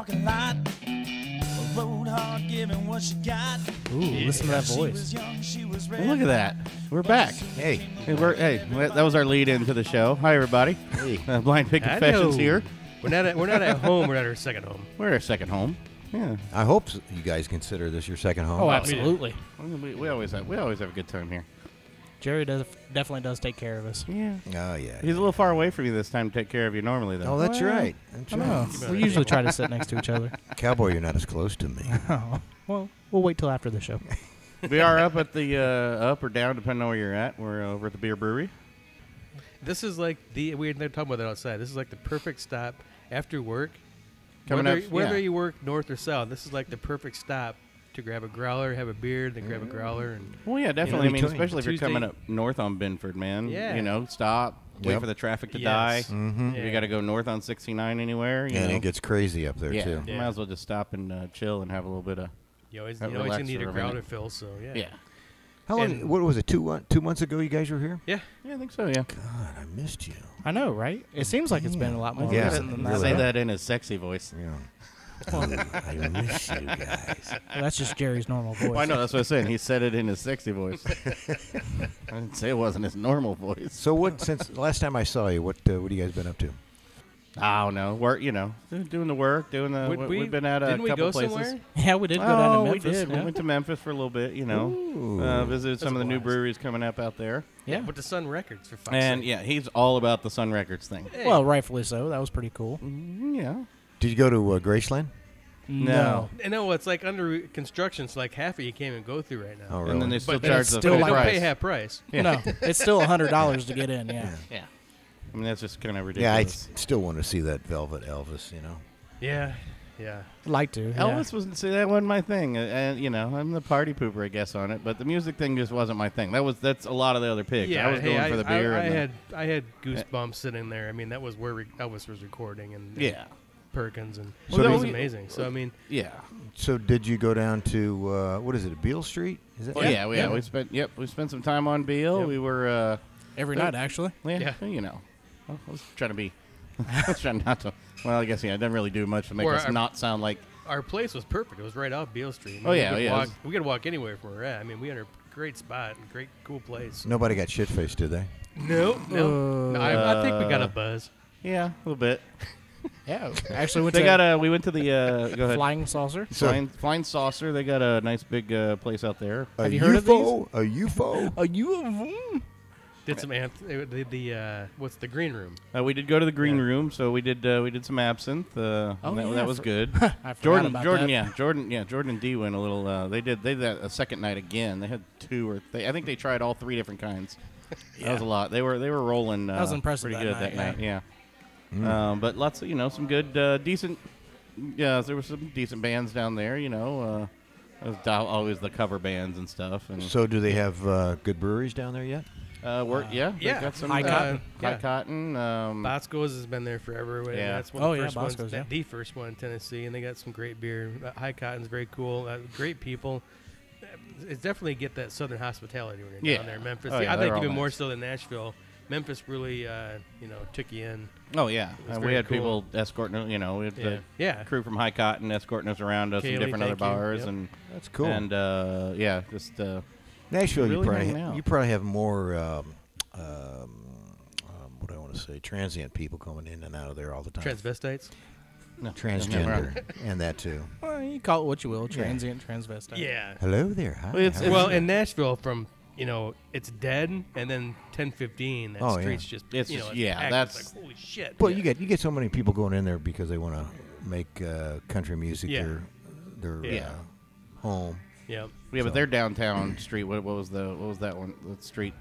parking lot. Rode hard, giving what she got. Ooh, listen to that voice. Well, look at that. We're back. Hey, that was our lead into the show. Hi, everybody. Hey. Blind Pig Confessions here. We're not at home. We're at our second home. We're at our second home. Yeah. I hope you guys consider this your second home. Oh, absolutely. We always have a good time here. Jerry definitely does take care of us. Yeah. Oh, yeah. He's a little far away from you this time to take care of you normally, though. Oh, that's right. That's right. We usually try to sit next to each other. Cowboy, you're not as close to me. Oh, well, we'll wait till after the show. We are up at the up or down, depending on where you're at. We're over at the Bier Brewery. This is like they're talking about that outside. This is like the perfect stop after work. Whether you work north or south, this is like the perfect stop to grab a growler, have a beer, then grab a growler. And well, yeah, definitely. I mean, between especially if you're coming up north on Binford, man. Yeah. You know, stop, wait for the traffic to die. Mm-hmm. You got to go north on 69 anywhere. You know? It gets crazy up there, too. You might as well just stop and chill and have a little bit of. You always need a growler fill, so yeah. Yeah. How long? What was it? 2 months ago, you guys were here? Yeah. Yeah, I think so. Yeah. God, I missed you. I know, right? It seems like it's been a lot more recent than that. Say that in his sexy voice. Yeah. I miss you guys. Well, that's just Jerry's normal voice. Well, I know, that's what I'm saying. He said it in his sexy voice. I didn't say it wasn't his normal voice. So since the last time I saw you, what have you guys been up to? I don't know. Work, doing the work, we've been at a couple places. Somewhere? Yeah, we did go down to Memphis. We did. Yeah. We went to Memphis for a little bit, visited some of the new breweries coming up out there. Yeah. With the Sun Records, for fuck's And, sake. yeah, he's all about the Sun Records thing. Hey. Well, rightfully so. That was pretty cool. Yeah. Did you go to Graceland? No. And no, it's like under construction, so like half of you can't even go through right now. Oh, really? And then they still But charge it's the still full like- Don't price. pay half price. Yeah. No, it's still $100 to get in, yeah. Yeah. I mean, that's just kind of Yeah, I ridiculous. still want to see that Velvet Elvis, Yeah. Yeah. I'd like to. Elvis that wasn't my thing, and I'm the party pooper, I guess, on it. But the music thing just wasn't my thing. That's a lot of the other pigs. Yeah, I was going for the beer. I had goosebumps sitting there. I mean, that was where Elvis was recording, and Perkins, and So it was did- amazing. So I mean, yeah. So did you go down to what is it, Beale Street? Is it? Oh, yeah. We spent some time on Beale. Yep. We were Every night, actually. I was trying to be. I was trying not to. Well, I guess I didn't really do much to make us not sound like. our place was perfect. It was right off Beale Street. We could walk anywhere from where we're at. I mean, we had a great spot, and great, cool place. Nobody got shit-faced, did they? No. I think we got a buzz. Yeah, a little bit. Yeah, actually we went to the go ahead. Flying Saucer. Flying Saucer. They got a nice big place out there. Have you heard of these? A UFO? A UFO? Did some what's the green room? We did go to the green room, so we did some absinthe. That was good. I forgot about that. Jordan and D went a little. They did a second night again. They had I think they tried all 3 different kinds. That was a lot. They were rolling. That was impressive pretty that good night, that night. Yeah. But lots of some good decent. Yeah, there were some decent bands down there. It was always the cover bands and stuff. And So do they have good breweries down there yet? They got some High Cotton. High Cotton. Bosco's has been there forever. Yeah. That's one of the first ones. Bosco's, yeah. The first one in Tennessee, and they got some great beer. High Cotton's very cool. Great people. It's definitely get that southern hospitality when you're down there in Memphis. Oh, yeah, I think they're even all more nice. so than Nashville. Memphis really, took you in. Oh yeah, was we very had cool. people escorting. We had the Yeah. crew from High Cotton escorting us around us Kaylee, and different other thank you. bars, Yep. and That's cool. And just Nashville, really hanging out. you probably have more, what do I want to say, transient people coming in and out of there all the time. Transvestites. no, Transgender, and that too. Well, you call it what you will. Transient, transvestite. Yeah. Hello there. Hi. Well, it's- Well, in Nashville, from it's dead, and then 10:15. That Oh, yeah. street's just It's it's just- packed. that's- It's like, holy shit. Well, you get so many people going in there because they want to make country music their home. Yeah. Yeah, but their downtown street. What was that one? The street.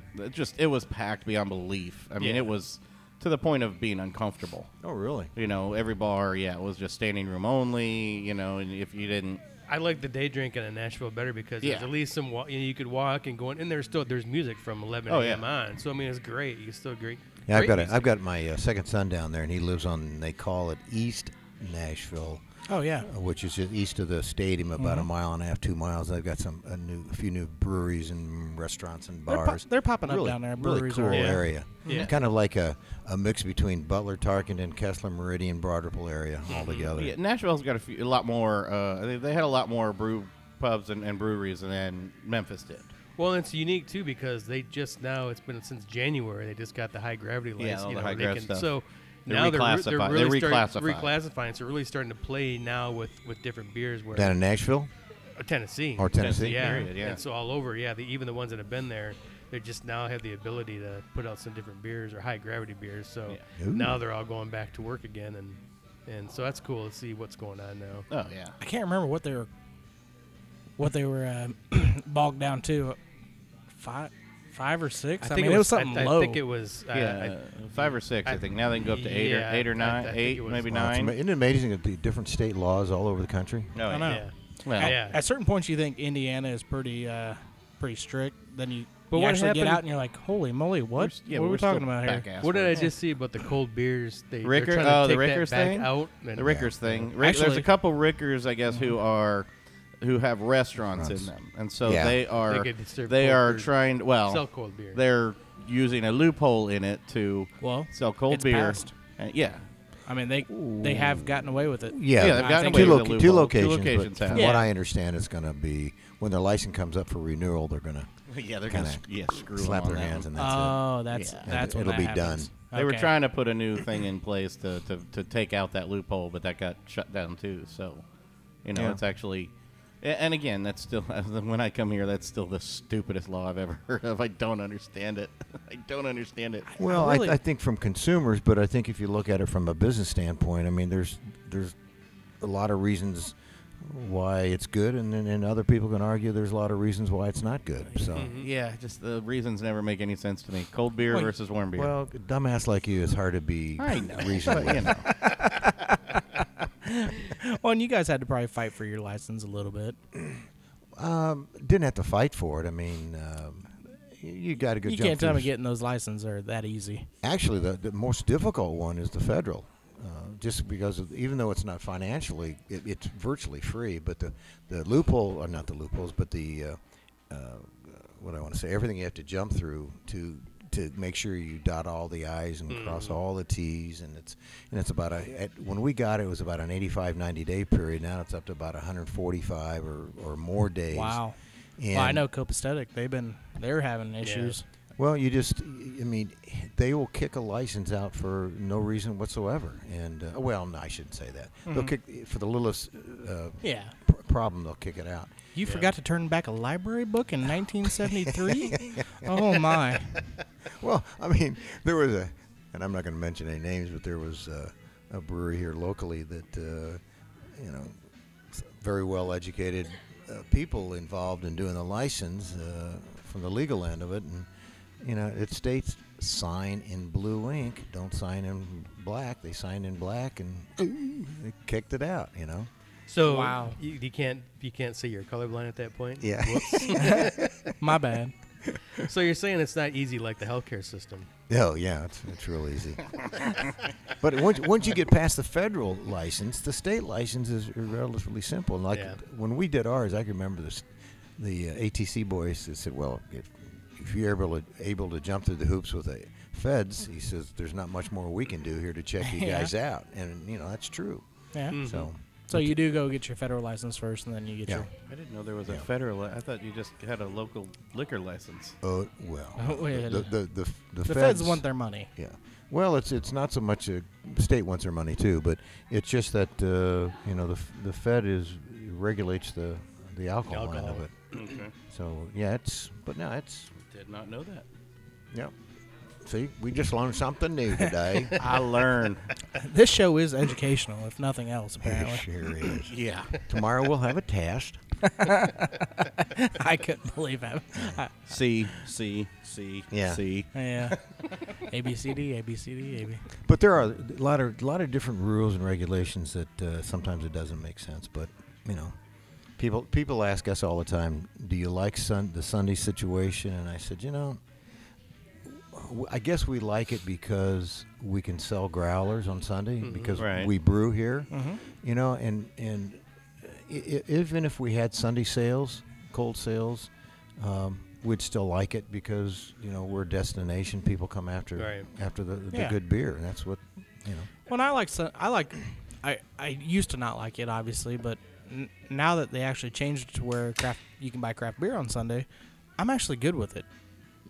It was packed beyond belief. I mean, Yeah. it was to the point of being uncomfortable. Oh, really? Every bar, it was just standing room only. And if you didn't. I like the day drinking in Nashville better because there's at least some you could walk and go in, and there's music from 11 a.m. on. So I mean, it's great. You can still great. Yeah, great music. I've got my second son down there, and he lives on. They call it East Nashville. Oh yeah. which is just east of the stadium, about a mile and a half, 2 miles. They've got a few new breweries and restaurants and bars. They're popping up Really- down there. Really Breweries cool are. area. Yeah. Kind of like a mix between Butler, Tarkington, Kessler, Meridian, Broad Ripple area all together. Yeah, Nashville's got a lot more. They had a lot more brew pubs and breweries than Memphis did. Well, it's unique too because they just now, it's been since January, they just got the high gravity lights. all you the know, high they grav can, stuff. so They're now they're reclassifying. really They're reclassifying. So really starting to play now with different beers. Where Down in Nashville? Tennessee. Or Tennessee? Yeah. Period, yeah. And so all over, even the ones that have been there, they just now have the ability to put out some different beers or high gravity beers. So Ooh. now they're all going back to work again, and so that's cool to see what's going on now. Oh yeah. I can't remember what they were bogged down to. Five or six. I mean, it was something low. I think it was. 5 or 6. I think now they can go up to 8 yeah, or 8 or I 9, think 8 it was- maybe Wow, 9. isn't it amazing that the different state laws all over the country? Oh, I know. Yeah. Well, Yeah. At certain points, you think Indiana is pretty strict. Then you But what actually get happened- out and you're like, holy moly, what? What are we talking about here? What did I just see about the cold beers? They're Ricker- trying to oh, the take Rickers that back thing? out. And The Rickers thing. Actually- There's a couple Rickers, I guess, who have restaurants in them, and so Yeah. they are They could serve they cold are beers. trying. sell Well, cold beer. they're using a loophole in it to Well, sell cold it's beer. passed. Yeah. I mean, they have gotten away with it. Yeah, Yeah, they've gotten I think away two, with the two loophole. locations. Two locations but have. from what Yeah. I understand, it's going to be when their license comes up for renewal, they're going to Yeah, they're Kinda gonna screw slap them their on that hands one. and that's Oh, that's Yeah. that's And when it'll that be happens. They were Okay. trying to put a new thing in place to take out that loophole, but that got shut down too. So, Yeah. it's actually, and again, that's still when I come here, that's still the stupidest law I've ever heard of. I don't understand it. I don't understand it. it. Well, Really? I think from consumers, but I think if you look at it from a business standpoint, I mean, there's a lot of reasons why it's good, and then other people can argue there's a lot of reasons why it's not good. So, Yeah, just the reasons never make any sense to me. Cold beer Well, versus warm beer. well, dumbass like you, it's hard to be I know, reasonable. but, you know. Well, and you guys had to probably fight for your license a little bit. Didn't have to fight for it. I mean, you got to go. You jump can't tell through me getting those licenses are that easy. Actually, the most difficult one is the federal, just because even though it's not financially, it's virtually free. But the loophole, or not the loopholes, but the what I want to say, everything you have to jump through to make sure you dot all the I's and cross all the T's, and it's about when we got it, it was about an 85, 90-day period. Now it's up to about 145 or more days. Wow. And Well, I know Copacetic. They're having issues. Well, I mean, they will kick a license out for no reason whatsoever. And, well, no, I shouldn't say that. They'll kick, for the littlest Yeah. problem, they'll kick it out. You forgot to turn back a library book in 1973? Oh, my. Well, I mean, there was and I'm not going to mention any names, but there was a brewery here locally that, very well-educated people involved in doing the license from the legal end of it. And, it states sign in blue ink, don't sign in black. They signed in black, and they kicked it out, So Wow. you can't say you're colorblind at that point. Yeah. My bad. So you're saying it's not easy like the healthcare system. Oh, yeah, it's real easy. But once you get past the federal license, the state license is relatively simple. And like Yeah. when we did ours, I can remember the ATC boys that said, well, if you're able to jump through the hoops with the feds, he says, there's not much more we can do here to check you Yeah. guys out. And, that's true. Yeah. So, So you do go get your federal license first, and then you get Yeah. your... I didn't know there was a federal. I thought you just had a local liquor license. well, Oh, yeah. the The feds want their money. Yeah. Well, it's not so much the state wants their money too, but it's just that the Fed regulates the alcohol end of it. Okay. So yeah, it's Did not know that. yeah. See, we just learned something new today. I learned. This show is educational, if nothing else, It apparently. sure is. Yeah. Tomorrow we'll have a test. I couldn't believe it. C. Yeah. C. Yeah. ABCD, ABCD, AB. But there are a lot of different rules and regulations that sometimes it doesn't make sense. But people ask us all the time, "Do you like the Sunday situation?" And I said, I guess we like it because we can sell growlers on Sunday because Right. we brew here, Mm-hmm. you know, and even if we had Sunday sales, cold sales, we'd still like it because, you know, we're a destination. People come after the Yeah. good beer, and that's what, you know. Well, I used to not like it, obviously, but now that they actually changed it to where you can buy craft beer on Sunday, I'm actually good with it.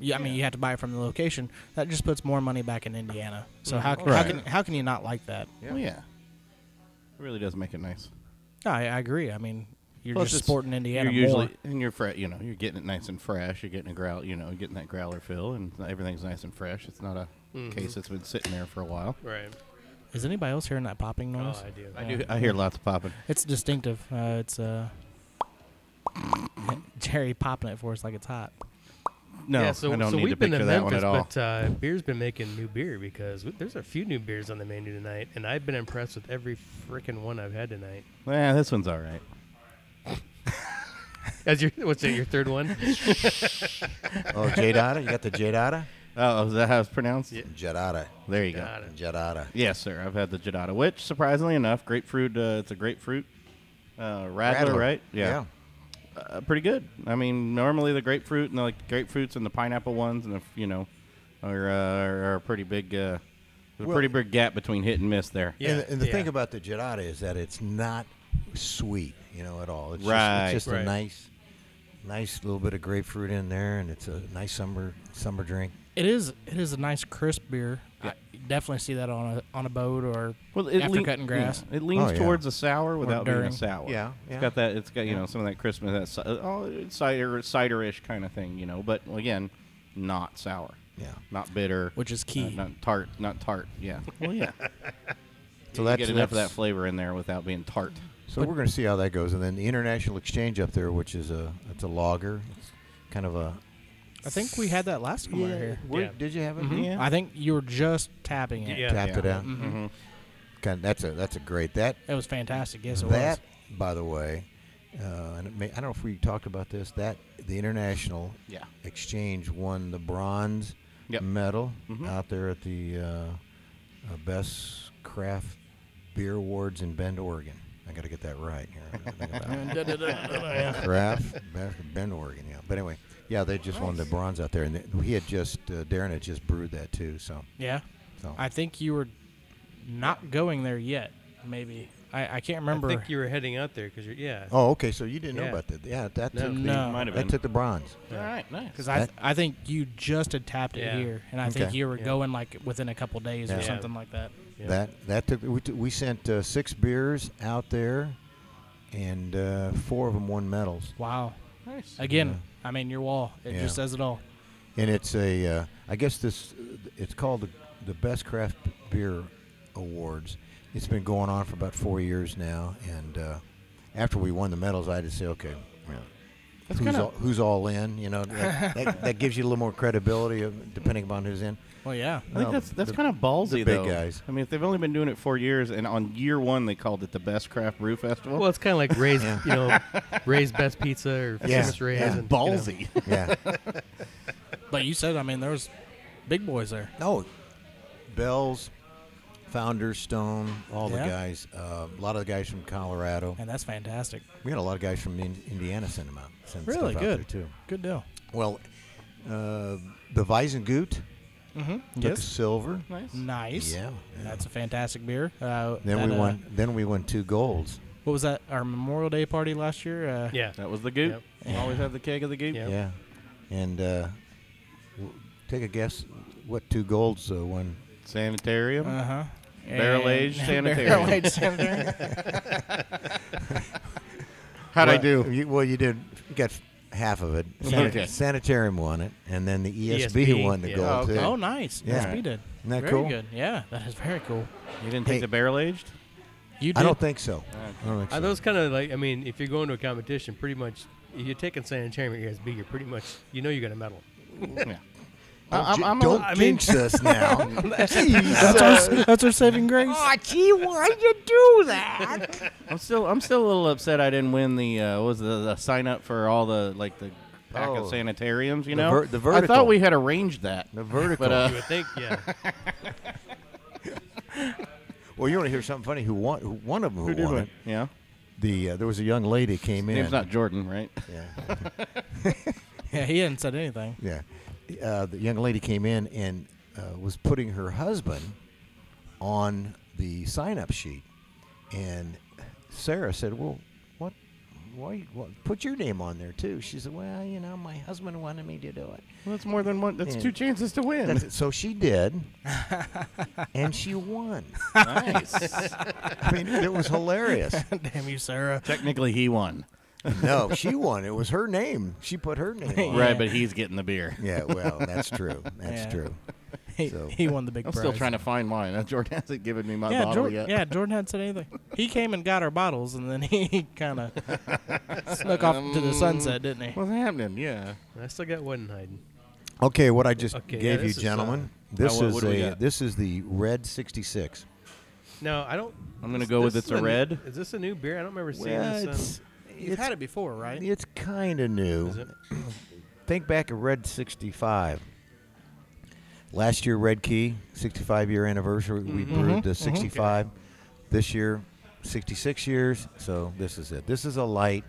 Yeah, I mean, you have to buy it from the location. That just puts more money back in Indiana. So how can you not like that? Well, yeah. It really does make it nice. No, I agree. I mean, you're Plus just it's- supporting Indiana You're usually more. and you're you know, you're getting it nice and fresh. You're getting getting that growler fill, and everything's nice and fresh. It's not a case that's been sitting there for a while. Right. Is anybody else hearing that popping noise? Oh, I do. I do. I hear lots of popping. It's distinctive. It's Jerry popping it for us like it's hot. No, yeah, so, I don't so need we've to been picture to that one Memphis, at all. but Beer's been making new beer because there's a few new beers on the menu tonight, and I've been impressed with every freaking one I've had tonight. Yeah, this one's all right. What's it, your third one? Oh, Jadata? You got the Jadata? Oh, is that how it's pronounced? Yeah. Jadata. There you go. Jadata. Yes, sir. I've had the Jadata, which, surprisingly enough, grapefruit. It's a grapefruit Radler, right? Yeah. Pretty good. I mean, normally the grapefruit and the grapefruits and the pineapple ones, and are a pretty big. There's a pretty big gap between hit and miss there. Yeah, And the yeah. thing about the Jadata is that it's not sweet, you know, at all. It's Right. just Right. a nice little bit of grapefruit in there, and it's a nice summer drink. It is a nice crisp beer. I definitely see that on a boat or It after cutting grass. It leans Oh, yeah. towards a sour without being a during. sour. Yeah, It's yeah. got that. It's got some of that crispness, that cider-ish kind of thing, But again, not sour, Yeah. not bitter, Which is key. not tart. Yeah. Well, yeah. So You that's get enough of that that's- flavor in there without being tart. So we're going to see how that goes, and then the International Exchange up there, which is it's a lager. It's kind of a. I think we had that last time we were here. Yeah. Did you have it? Yeah. I think you were just tapping it. Yeah. Tapped it out. Mm-hmm. That's a great It was fantastic. Yes, it that. By the way, and I don't know if we talked about this. That the International Yeah. Exchange won the bronze Yep. medal Mhm. out there at the Best Craft Beer Awards in Bend, Oregon. I got to get that right here. Craft Bend, Oregon. Yeah, but anyway, yeah, they just won the bronze out there, and he had just Darren had just brewed that too. So, Yeah. so I think you were not going there yet. Maybe I can't remember. I think you were heading out there because you're. oh, okay. So you didn't know Yeah. about that? Yeah, that No. took the, No. Might have that been. took the bronze. All right, nice. Because That- I think you just had tapped it Yeah. here, and I think Okay. you were Yeah. going like within a couple days or Yeah. something like that. Yeah. That took. We sent 6 beers out there, and 4 of them won medals. Wow. Nice. Again, I mean your wall. It Yeah. just says it all. And it's a. I guess it's called the Best Craft Beer Awards. It's been going on for about 4 years now, and after we won the medals, I had to say, okay, who's all in? You know, that gives you a little more credibility, depending upon who's in. Well, yeah. I think that's kind of ballsy, the big though. guys. I mean, if they've only been doing it 4 years, and on year 1 they called it the Best Craft Brew Festival. Well, it's kind of like Ray's, Yeah. Ray's Best Pizza or Yeah. Famous Ray's. Yeah. And, ballsy. Yeah. But you said, I mean, there was big boys there. Oh, Bell's, Founders, Stone, all the Yeah. guys. A lot of the guys from Colorado. And that's fantastic. We had a lot of guys from Indiana send them out. Send Really stuff good. out there too. Good deal. Well, the Weizengut Mm-hmm. took Yes. silver. Nice. Nice. Yeah. That's a fantastic beer. Then we won 2 golds. What was that? Our Memorial Day party last year? yeah. That was the goop. Yep. Always have the keg of the goop. Yep. Yeah. And take a guess what 2 golds won. Sanitarium. Uh-huh. Barrel-aged sanitarium. Barrel-aged sanitarium. How'd I Well, do? You did. You got half of it. Okay. Sanitarium won it, and then the ESB, ESB, won the yeah. gold Oh, okay. too. Oh, nice. Yeah. Yes, we did. Isn't that very cool? good. Yeah, that is very cool. You didn't Hey. take the barrel-aged? You did. I don't think so. I don't think so. Are those kind of like, I mean, if you're going to a competition, pretty much, if you're taking Sanitarium or ESB, you're pretty much, you got a medal. Yeah. Don't jinx us now. That's our saving grace. gee, why'd you do that? I'm still a little upset I didn't win the what was the sign up for all the pack of Oh. sanitariums, you The know? the I vertical. thought we had arranged that. The vertical. But, You would think, yeah. well, you want to hear something funny? One of them who did won we? it? Yeah. There was a young lady came in. Name's not Jordan, right? Yeah. Yeah, he hadn't said anything. Yeah. The young lady came in and was putting her husband on the sign-up sheet, and Sarah said, "Well, why? Put your name on there too." She said, "Well, my husband wanted me to do it." Well, that's more than one. That's Yeah. 2 chances to win. That's it. So she did, and she won. Nice. I mean, it was hilarious. Damn you, Sarah. Technically, he won. No, she won. It was her name. She put her name on. Right, but he's getting the beer. Yeah, well, that's true. That's Yeah. true. He, So- he won the big I'm prize. still trying to find mine. Jordan hasn't given me my yeah, bottle Jordan, yet. yeah, Jordan hadn't said anything. He came and got our bottles, and then he kind of snuck off to the sunset, didn't he? What's happening? Yeah. I still got one hiding. Okay, what I just Okay, yeah, gave you, this is, gentlemen, this what do we got? this is the Red 66. No, I don't. I'm going to go with this it's is a red. Is this a new beer? I don't remember seeing Well, this. You've had it before, right? It's kind of new. Is it? Think back of Red 65. Last year, Red Key, 65-year anniversary. We brewed the 65. This year, 66 years. So this is it. This is a light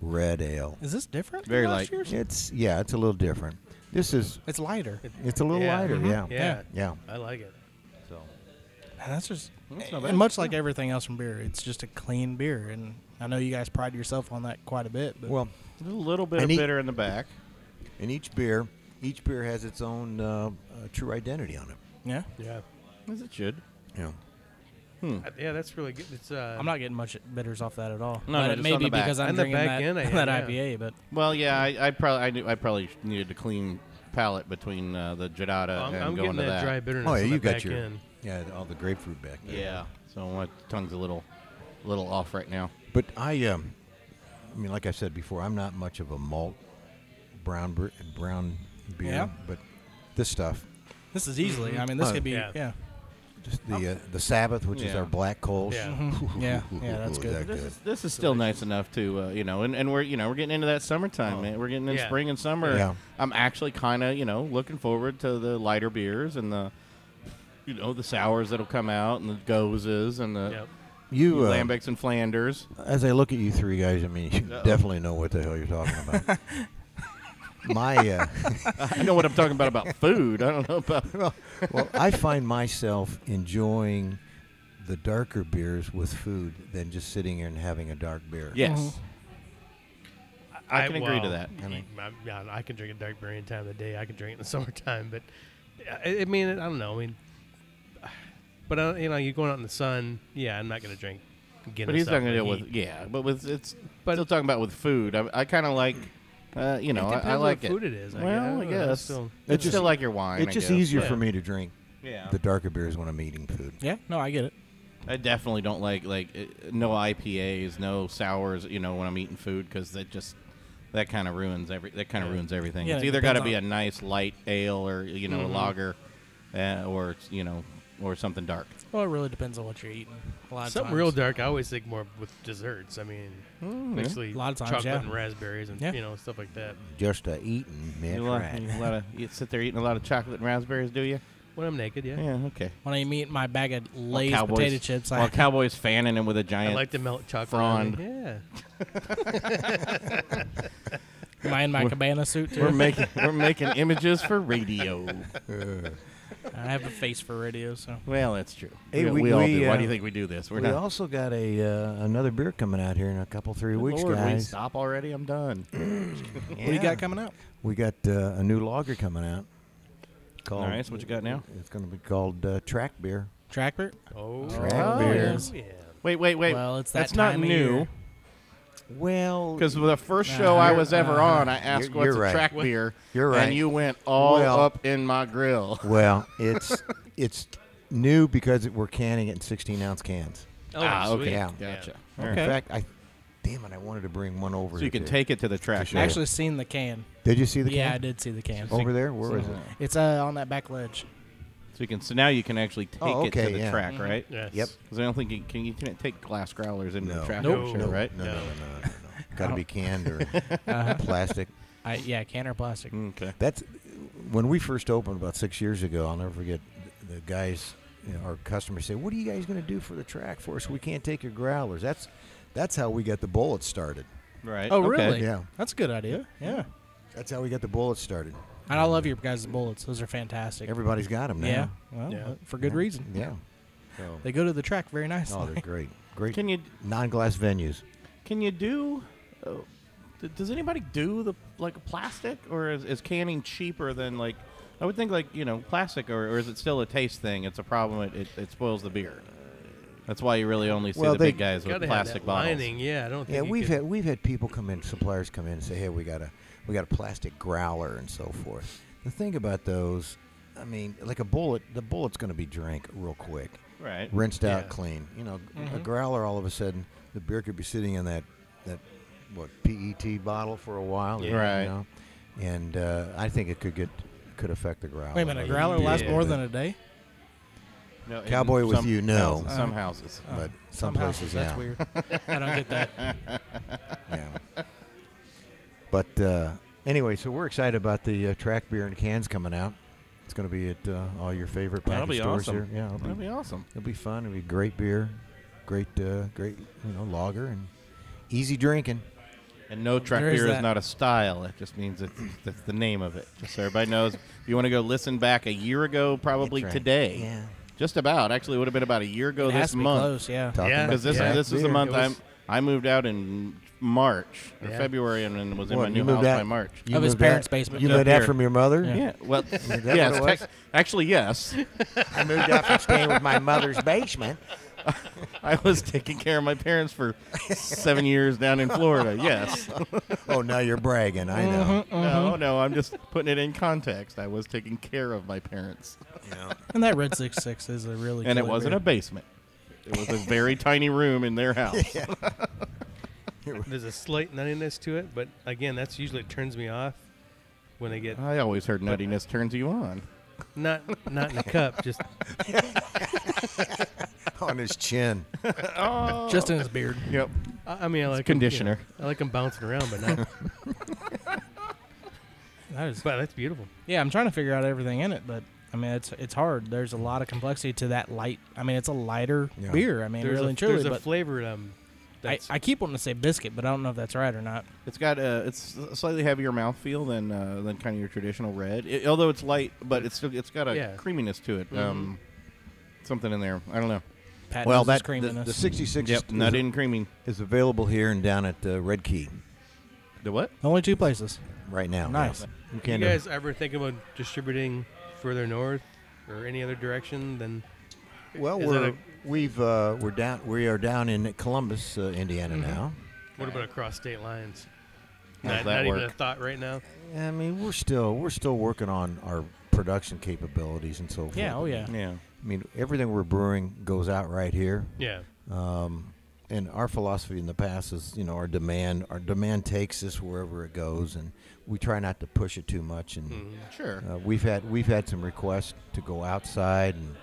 red ale. Is this different? Very than last light. year's? It's a little different. This is It's lighter. it's a little Yeah. lighter. Mhm. Yeah. Yeah. Yeah. I like it. So And that's just, That's not bad. and much like everything else from beer, it's just a clean beer. And I know you guys pride yourself on that quite a bit. But well, A little bit I of need- bitter in the back. and each beer has its own true identity on it. yeah, Yeah. As it should. Yeah. Yeah, that's really good. It's I'm not getting much bitters off that at all. No, but no, it just may on be the back. because I'm On the drinking back that, end, I that am, IPA. But Well, yeah, I probably needed a clean palate between the Jadata I'm and getting going to that that. dry bitterness. Oh, yeah, on you the got back your end. all the grapefruit back there. Yeah. So my tongue's a little off right now. But I mean, like I said before, I'm not much of a malt brown beer, Yeah. but this stuff, this is easily. I mean, this Oh, could be. yeah. Yeah. just the Sabbath, which is Yeah. our black coals. Yeah. Yeah, that's Is good. that good? This is still nice enough to and we're we're getting into that summertime, man. We're getting in Yeah. spring and summer. Yeah. I'm actually kind of looking forward to the lighter beers and the the sours that'll come out and the gozes and the Yep. You, lambics and Flanders. as I look at you three guys, I mean, you definitely know what the hell you're talking about. My, I know what I'm talking about food. I don't know about. well, I find myself enjoying the darker beers with food than just sitting here and having a dark beer. Yes. I can agree to well, that. I can drink a dark beer any time of the day. I can drink it in the summertime, but I mean, I don't know. I mean, but you're going out in the sun. Yeah, I'm not going to drink Guinness. But he's out not in going to the deal with heat. but with it's. But- Still talking about with food. I kind of like. It depends I like what food it is. Well, I guess Still, it's just- still like your wine. It's I just guess. easier Yeah. for me to drink Yeah. the darker beers when I'm eating food. Yeah. No, I get it. I definitely don't like no IPAs, no sours. When I'm eating food because that kind of ruins ruins everything. Yeah, It's it either got to depends be a on- nice light ale or a lager, or or something dark. Well, it really depends on what you're eating. A lot of something times. real dark. I always think more with desserts. I mean, basically A lot of times, chocolate yeah. and raspberries and Yeah. stuff like that. Just eating, man. You sit there eating a lot of chocolate and raspberries, do you? When I'm naked, yeah. Yeah. Okay. When I'm eating my bag of Lay's Cowboys- potato chips, While Cowboy's fanning him with a I giant. like to melt chocolate. frond. Yeah. am I in my cabana suit too? we're making images for radio. I have a face for radio, so Well, that's true. Hey, we all do. Why uh, do you think we do this? We're We not. also got another beer coming out here in a couple, 3 weeks, Lord, will you guys. stop already? I'm done. what do you got coming out? We got a new lager coming out. Called, Nice. What you got now? It's going to be called Track Bier. Track beer? Oh. Track beer. yes. Yeah. Wait. Well, it's that That's not time of new. year. Well, Because the first show I was ever on, I asked You're what's a right. track beer, You're right. and you went all Well- up in my grill. well, it's new because we're canning it in 16-ounce cans. Oh, sweet. okay. Yeah. Gotcha. In Okay. fact, damn it, I wanted to bring one over. So you here can to- take it to the track. show. I beer. actually seen the can. Did you see the Yeah, I can? did see the can. Over there? Where is it? It's on that back ledge. So now you can actually take Oh, it to okay, the yeah. track, right? Yes. Yep. Because I don't think you can't take glass growlers into No. the track Nope. show, No. right? No. Got to be canned or Uh-huh. plastic. Can or plastic. Okay. That's when we first opened about 6 years ago. I'll never forget the guys, our customers say, "What are you guys going to do for the track for us? We can't take your growlers." That's how we got the bullets started. Right. Oh, okay. really? Yeah. That's a good idea. Yeah. That's how we got the bullets started. And I love your guys' bullets. Those are fantastic. Everybody's got them now. Yeah. Well, Yeah. for good reason. Yeah. So, They go to the track very nicely. oh, they're great. Great Can you non-glass venues. do? Does anybody do the plastic, or is canning cheaper than like? I would think plastic, or is it still a taste thing? It's a problem. It spoils the beer. That's why you really only see Well, the they big guys with Gotta have plastic that bottles. lining. Yeah, I don't think. Yeah, you we've had people come in, suppliers come in and say, "Hey, we got a plastic growler and so forth." The thing about those, I mean, like a bullet, the bullet's going to be drank real quick, Right. rinsed out Yeah. clean. A growler, all of a sudden, the beer could be sitting in that PET bottle for a while, Yeah. Right. And I think it could affect the growler. Wait a minute. A growler lasts more than a day? No, in Cowboy with some you, no. houses- some houses. but some houses, places, that's yeah. weird. I don't get that. Yeah. But anyway, so we're excited about the Track Beer in cans coming out. It's going to be at all your favorite That'll package be stores awesome. here. Yeah, That'd be awesome. it'll be fun. It'll be great beer, great lager, and easy drinking. And no, track There is beer is that. not a style. It just means that's the name of it. Just so everybody knows. If you want to go listen back a year ago, probably That's right. today. Yeah. Just about. Actually, it would have been about a year ago It has this to be month. close, yeah. Talking Yeah. about Because this craft this is the beer. month It was- I moved out in March or Yeah. February and was in What, my you new moved house out- by March. You Of his moved out- parents' basement. You Up moved out here. from your mother? Yeah. Well, that yes. what it was? Actually, yes. I moved out from staying with my mother's basement. I was taking care of my parents for 7 years down in Florida. Yes. Oh, now you're bragging. I know. No, I'm just putting it in context. I was taking care of my parents. And that Red 66 is a really And it killer wasn't beer. a basement. It was a very tiny room in their house. There's a slight nuttiness to it, but again, that's usually it turns me off when I get I always heard nuttiness turns you on. not in a cup, just On his chin. Just in his beard. Yep. I mean, I like 'em, conditioner. I like them bouncing around, but not. That is, But that's beautiful. yeah, I'm trying to figure out everything in it, but I mean, it's hard. There's a lot of complexity to that light. I mean, it's a lighter Yeah. beer. I mean, really and truly. there's a But flavor. I keep wanting to say biscuit, but I don't know if that's right or not. It's got it's a slightly heavier mouthfeel than kind of your traditional red. Although it's light, but it's got a Yeah. creaminess to it. Mhm. Something in there. I don't know. Pat Well, knows his the creaminess. 66 Yep, nut in creamy. is available here and down at Red Key The what? Only two places. right now. Nice. You You can guys ever think about distributing further north or any other direction than? Well, is it we are down in Columbus, Indiana now. What about across state lines? How's Not that even a work? thought right now. I mean, we're still working on our production capabilities and so forth. Yeah. Oh yeah. Yeah. I mean, everything we're brewing goes out right here. Yeah. And our philosophy in the past is, our demand takes us wherever it goes, and we try not to push it too much. And Sure. we've had some requests to go outside, and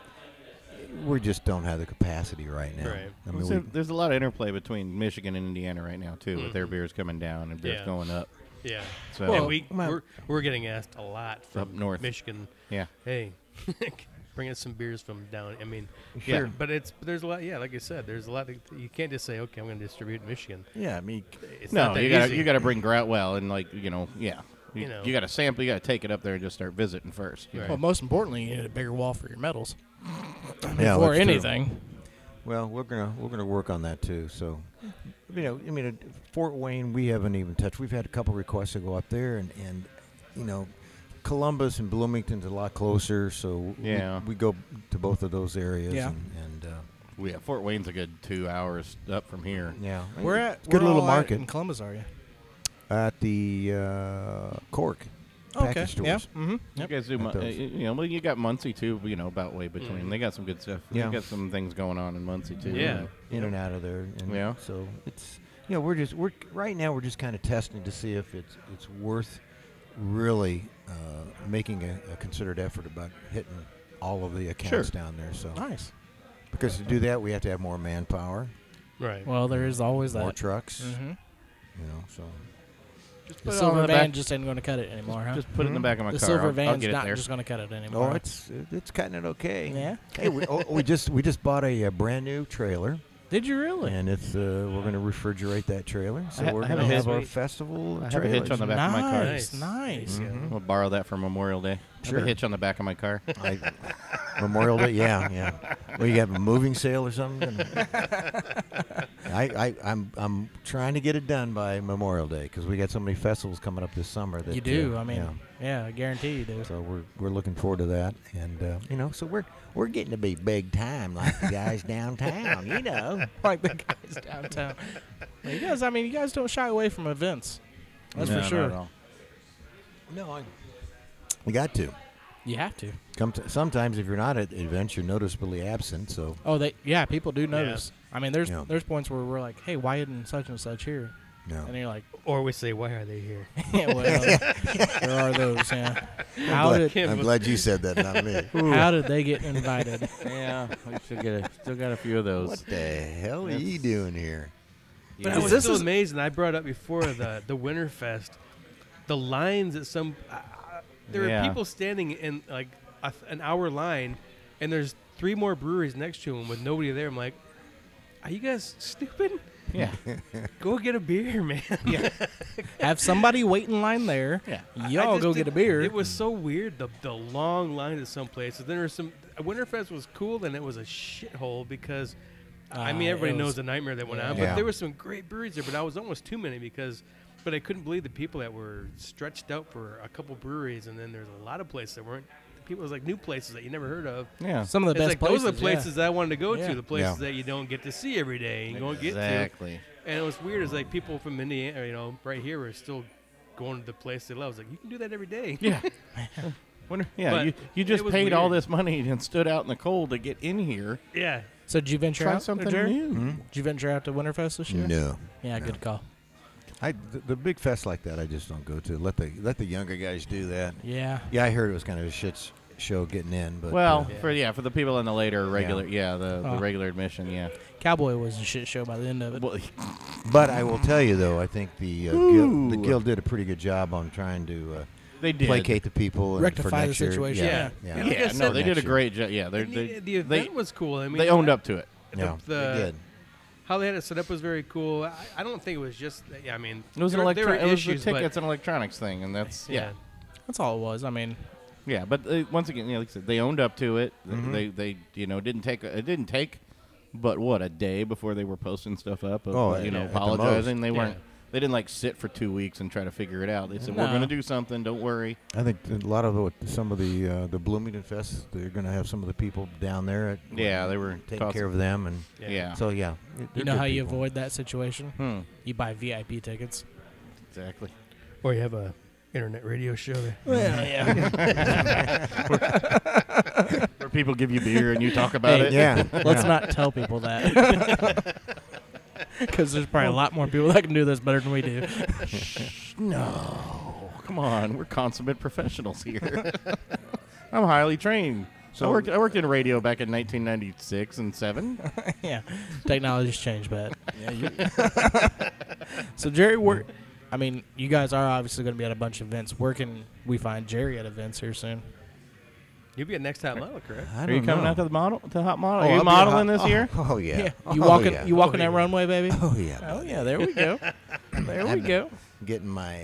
we just don't have the capacity right now. Right. I mean, So there's a lot of interplay between Michigan and Indiana right now too, with their beers coming down and beers Yeah. going up. Yeah. So Well, well- we're getting asked a lot from Up north. Michigan. yeah. Hey, bring us some beers from down. I mean, Sure. but there's a lot. Yeah, like I said, there's a lot. You can't just say, okay, I'm going to distribute in Michigan. yeah, I mean, It's No, not that you easy. got to bring grout well and yeah. You know. You got to sample. You got to take it up there and just start visiting first. you know. Well, most importantly, you need a bigger wall for your metals. yeah, Before that's true. anything. Well, we're gonna work on that too. So, I mean, at Fort Wayne, we haven't even touched. We've had a couple requests to go up there, and Columbus and Bloomington's a lot closer. So Yeah. we go to both of those areas. Yeah. Yeah, Fort Wayne's a good 2 hours up from here. Yeah, We're at it's a good we're little all at market in Columbus, are you? at the Cork package stores. Yeah. Mm-hmm. You guys do, At those. well, you got Muncie too. About way between. They got some good stuff. Yeah. They got some things going on in Muncie too. Yeah. In and out of there. And Yeah. So it's we're right now we're just kind of testing to see if it's worth really making a considered effort about hitting all of the accounts Sure. down there. So Nice. because to do that we have to have more manpower, Right. Well, there is always more that. trucks. Mm-hmm. So Just The put it on silver the van back. just ain't going to cut it anymore, huh? Just put it in the back of my The car. silver I'll van's get it not there. just going to cut it anymore. Oh, it's cutting it okay. Yeah. Hey, we just bought a brand new trailer, Did you really? and it's we're going to refrigerate that trailer. So I we're have going to a have our hitch. festival. I have a hitch on the back of my car. Nice, nice. Mhm. We'll borrow that for Memorial Day. I have Sure. a hitch on the back of my car. Memorial Day, yeah. Well, you have a moving sale or something? I'm trying to get it done by Memorial Day because we got so many festivals coming up this summer. That You do. I mean, yeah. yeah, I guarantee you do. So we're looking forward to that, and so we're getting to be big time like the guys downtown, Like the guys downtown. Well, you guys don't shy away from events. That's No, for not sure. at all. No, we got to. You have to. Sometimes if you're not at events, you're noticeably absent. So Oh, people do notice. I mean, there's Yeah. there's points where we're like, hey, why isn't such and such here? no. And you're like, Or we say, why are they here? yeah, well, there are those. Yeah. How did I'm glad you said that, not me. how did they get invited? Yeah, we still got a few of those. What the hell are you doing here? But Yeah. I was This still is- amazed, and I brought up before the Winterfest, the lines at some. There Yeah. are people standing in like an hour line, and there's 3 more breweries next to them with nobody there. I'm like, are you guys stupid? Yeah. Go get a beer, man. Have somebody wait in line there. Yeah. Y'all go get a beer. It was so weird, the long lines at some places. Then there was some. Winterfest was cool, then it was a shithole because. I mean, everybody knows the nightmare that went on, but Yeah. there were some great breweries there. But I was almost too many but I couldn't believe the people that were stretched out for a couple breweries, and then there's a lot of places that weren't. People, it was like new places that you never heard of. Yeah. Some of the It's best like places. those are the places that I wanted to go Yeah. to, the places Yeah. that you don't get to see every day. And you don't get to. Exactly. And it was weird. It's like people from Indiana, right here, were still going to the place they love. I was like, you can do that every day. Yeah. Yeah, But you just it was paid all weird. this money and stood out in the cold to get in here. Yeah. So did you venture Try out, something Jerry? new. Did you venture out to Winterfest this year? No. Yeah, good call. The big fest like that, I just don't go to. Let the younger guys do that. Yeah. Yeah, I heard it was kind of a shit show getting in, but Well, Yeah. for the people in the later regular, the Oh. regular admission, yeah. Cowboy was a shit show by the end of it. Well, but I will tell you though, I think the Ooh. guild did a pretty good job on trying to they did. placate the people and Rectify for the next year. situation, Yeah, yeah. yeah. Like I Yeah, said, no, they did a next year. great job. Yeah, And the event was cool. I mean, they owned up to it. Yeah, they did. How they had it set up was very cool. I don't think it was just. Yeah, I mean, It was there were it was the issues, but tickets and electronics thing, and that's yeah. That's all it was. I mean, yeah. But once again, like I said, they owned up to it. Mhm. They didn't take it didn't take, but what, a day before they were posting stuff up. Of, Oh, at the apologizing. They most. weren't. Yeah. They didn't like sit for 2 weeks and try to figure it out. They said, No. "We're going to do something. Don't worry." I think a lot of some of the Bloomington Fest, they're going to have some of the people down there. Yeah, they were taking tossing- care of them, and Yeah. so yeah. you they're know good how you people. avoid that situation? You buy VIP tickets. Exactly. Or you have a internet radio show there. Well, yeah. Where people give you beer and you talk about Hey, it. Yeah. Let's not tell people that. Because there's probably a lot more people that can do this better than we do. No, come on, we're consummate professionals here. I'm highly trained. So- I worked in radio back in 1996 and 7. Yeah. Technology's changed, but. So, Jerry, you guys are obviously going to be at a bunch of events. Where can we find Jerry at events here soon? You'll be at Next Top Model, correct? I Are you don't coming know. out to the model, to Hot Model? Oh, Are you I'll be modeling a this hot- year? Oh yeah. You Oh, walking? yeah. You walking that yeah. runway, baby? Oh yeah. Oh yeah. There we go. There we go. Getting my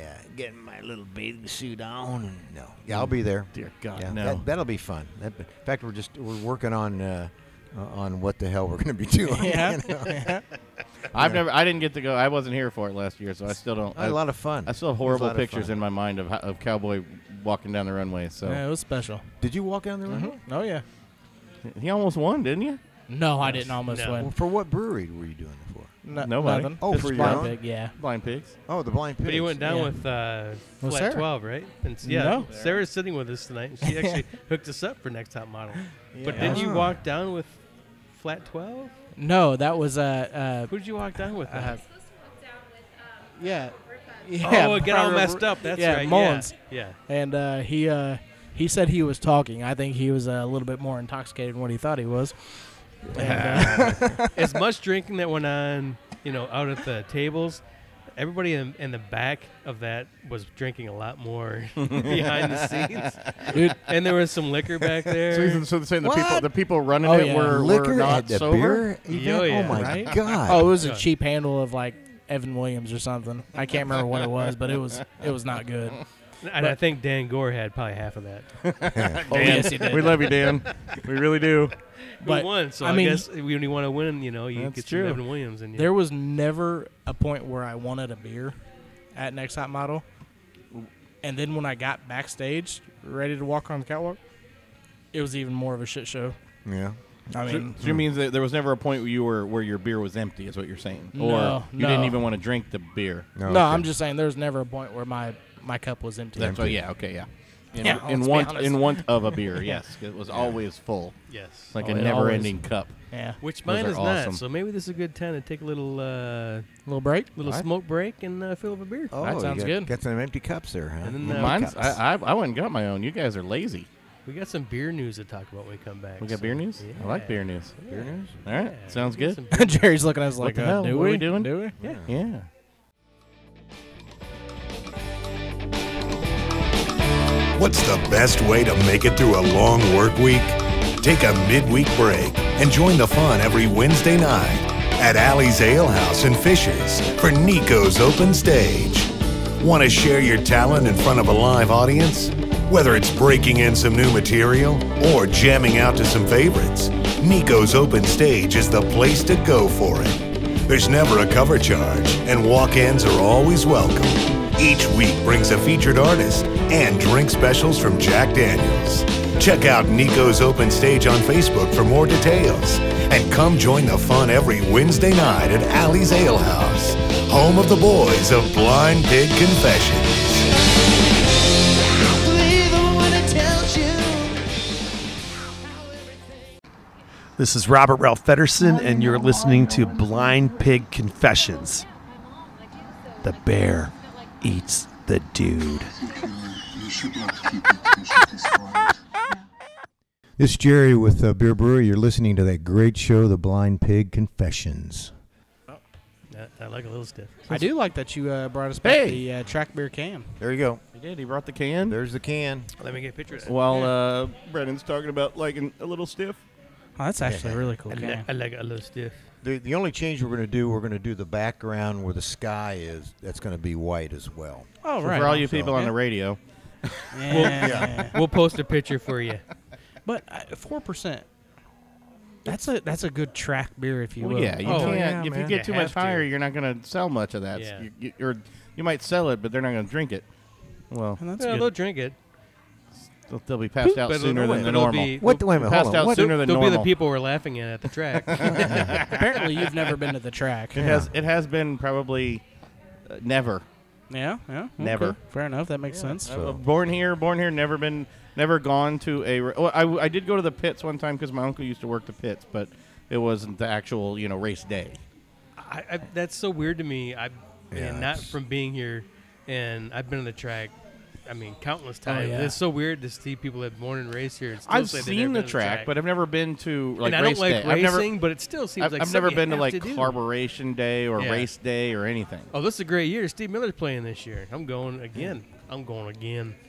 little bathing suit on. And yeah, I'll be there. Dear God, Yeah, no. that'll be fun. In fact, we're working on what the hell we're going to be doing. Yeah. you know? Yeah. I didn't get to go. I wasn't here for it last year, so I still don't. I had a lot of fun. I still have It was a horrible lot of pictures fun. in my mind of Cowboy walking down the runway. So Yeah, it was special. Did you walk down the road? Oh yeah. he almost won, didn't you? No, I didn't almost No. win. Well, for what brewery were you doing it for? Nobody. Nothing. Oh, Just for your Blind own? Pig, yeah. Blind Pigs. Oh, the Blind Pigs. But he went down Yeah. with Well, Flat Sarah. 12, right? And No. Sarah's sitting with us tonight. And she actually hooked us up for Next Top Model. But Yeah. didn't you Ah. walk down with Flat 12? No, that was Who did you walk down with? yeah. Oh, get all messed up. That's yeah, right. Mullins. Yeah. And he said he was talking. I think he was a little bit more intoxicated than what he thought he was. And, As much drinking that went on, out at the tables, everybody in the back of that was drinking a lot more behind the scenes. Dude, And there was some liquor back there. So they're saying What? the people running Oh, it yeah. were Liquor not at the sober. beer event? Oh, yeah. Oh my Right? God! oh, it was a Yeah. cheap handle of like Evan Williams or something. I can't remember what it was, but it was not good. And I think Dan Gohr had probably half of that. Oh, yes, he did. We love you, Dan. We really do. But, We won, so I I mean- guess when you want to win, you That's get true. some Evan Williams. And There was never a point where I wanted a beer at Next Top Model. And then when I got backstage, ready to walk on the catwalk, it was even more of a shit show. Yeah. I So, mean, so it means that there was never a point where your beer was empty, is what you're saying, No, or you no. didn't even want to drink the beer. no, okay. I'm just saying there's never a point where my cup was empty. That's why. Yeah. Okay. Yeah. Yeah, In let's be want honest. in want of a beer. Yes, it was always full, yes. like Oh, a it never-ending cup. Yeah. Which Those mine are is awesome. not. So maybe this is a good time to take a little Little break? little smoke break and fill up a beer. Oh, That you sounds good. Got some empty cups there, huh? And then, Mine's. cups. I went and got my own. You guys are lazy. We got some beer news to talk about when we come back. We got so- beer news. Yeah. I like beer news. Beer news? All right, Yeah, sounds we got good. some beer- Jerry's looking at us like, the hell? do What are we? we doing? Do we? Yeah. Yeah. What's the best way to make it through a long work week? Take a midweek break and join the fun every Wednesday night at Allie's Alehouse in Fishers for Nico's Open Stage. Want to share your talent in front of a live audience? Whether it's breaking in some new material or jamming out to some favorites, Nico's Open Stage is the place to go for it. There's never a cover charge, and walk-ins are always welcome. Each week brings a featured artist and drink specials from Jack Daniels. Check out Nico's Open Stage on Facebook for more details. And come join the fun every Wednesday night at Allie's Alehouse, home of the boys of Blind Pig Confessions. This is Robert Ralph Feddersen, and you're listening to Blind Pig Confessions. The bear eats the dude. This is Jerry with Bier Brewery. You're listening to that great show, The Blind Pig Confessions. I like a little stiff. I do like that you brought us back Hey! the Track Beer can. There you go. He did. He brought the can. There's the can. Let me get a picture of that. While Brennan's talking about liking a little stiff. Oh, that's actually a really cool can. I like it a little stiff. The only change we're going to do the background where the sky is. That's going to be white as well. Oh, So right. for all you So- people on the radio, Yeah. We'll post a picture for you. But 4%. That's a good track beer, if you will. well, yeah, you Oh, can't. yeah, if man. you get too You much have to. higher, you're not going to sell much of that. Yeah. You might sell it, but they're not going to drink it. Well, And that's Well, good. they'll drink it. they'll be passed out But sooner than the it'll normal. be- What? Wait a minute. Passed Hold on. out What? sooner than They'll be normal. the people we're laughing at the track. Apparently, you've never been to the track. It has been probably never. Yeah, yeah. Okay. Never. Fair enough. That makes sense. So- Born here, never gone to a. Well, I did go to the pits one time because my uncle used to work the pits, but it wasn't the actual race day. That's so weird to me. Yeah, Not it's- from being here, and I've been on the track. I mean, countless times. yeah. It's so weird to see people that born and raised here. And still I've say they've seen never the been to track, but I've never been to like and I race don't like day. racing, but it still seems like I've never something been to you like have do. carburation day or Yeah. race day or anything. Oh, this is a great year. Steve Miller's playing this year. I'm going again.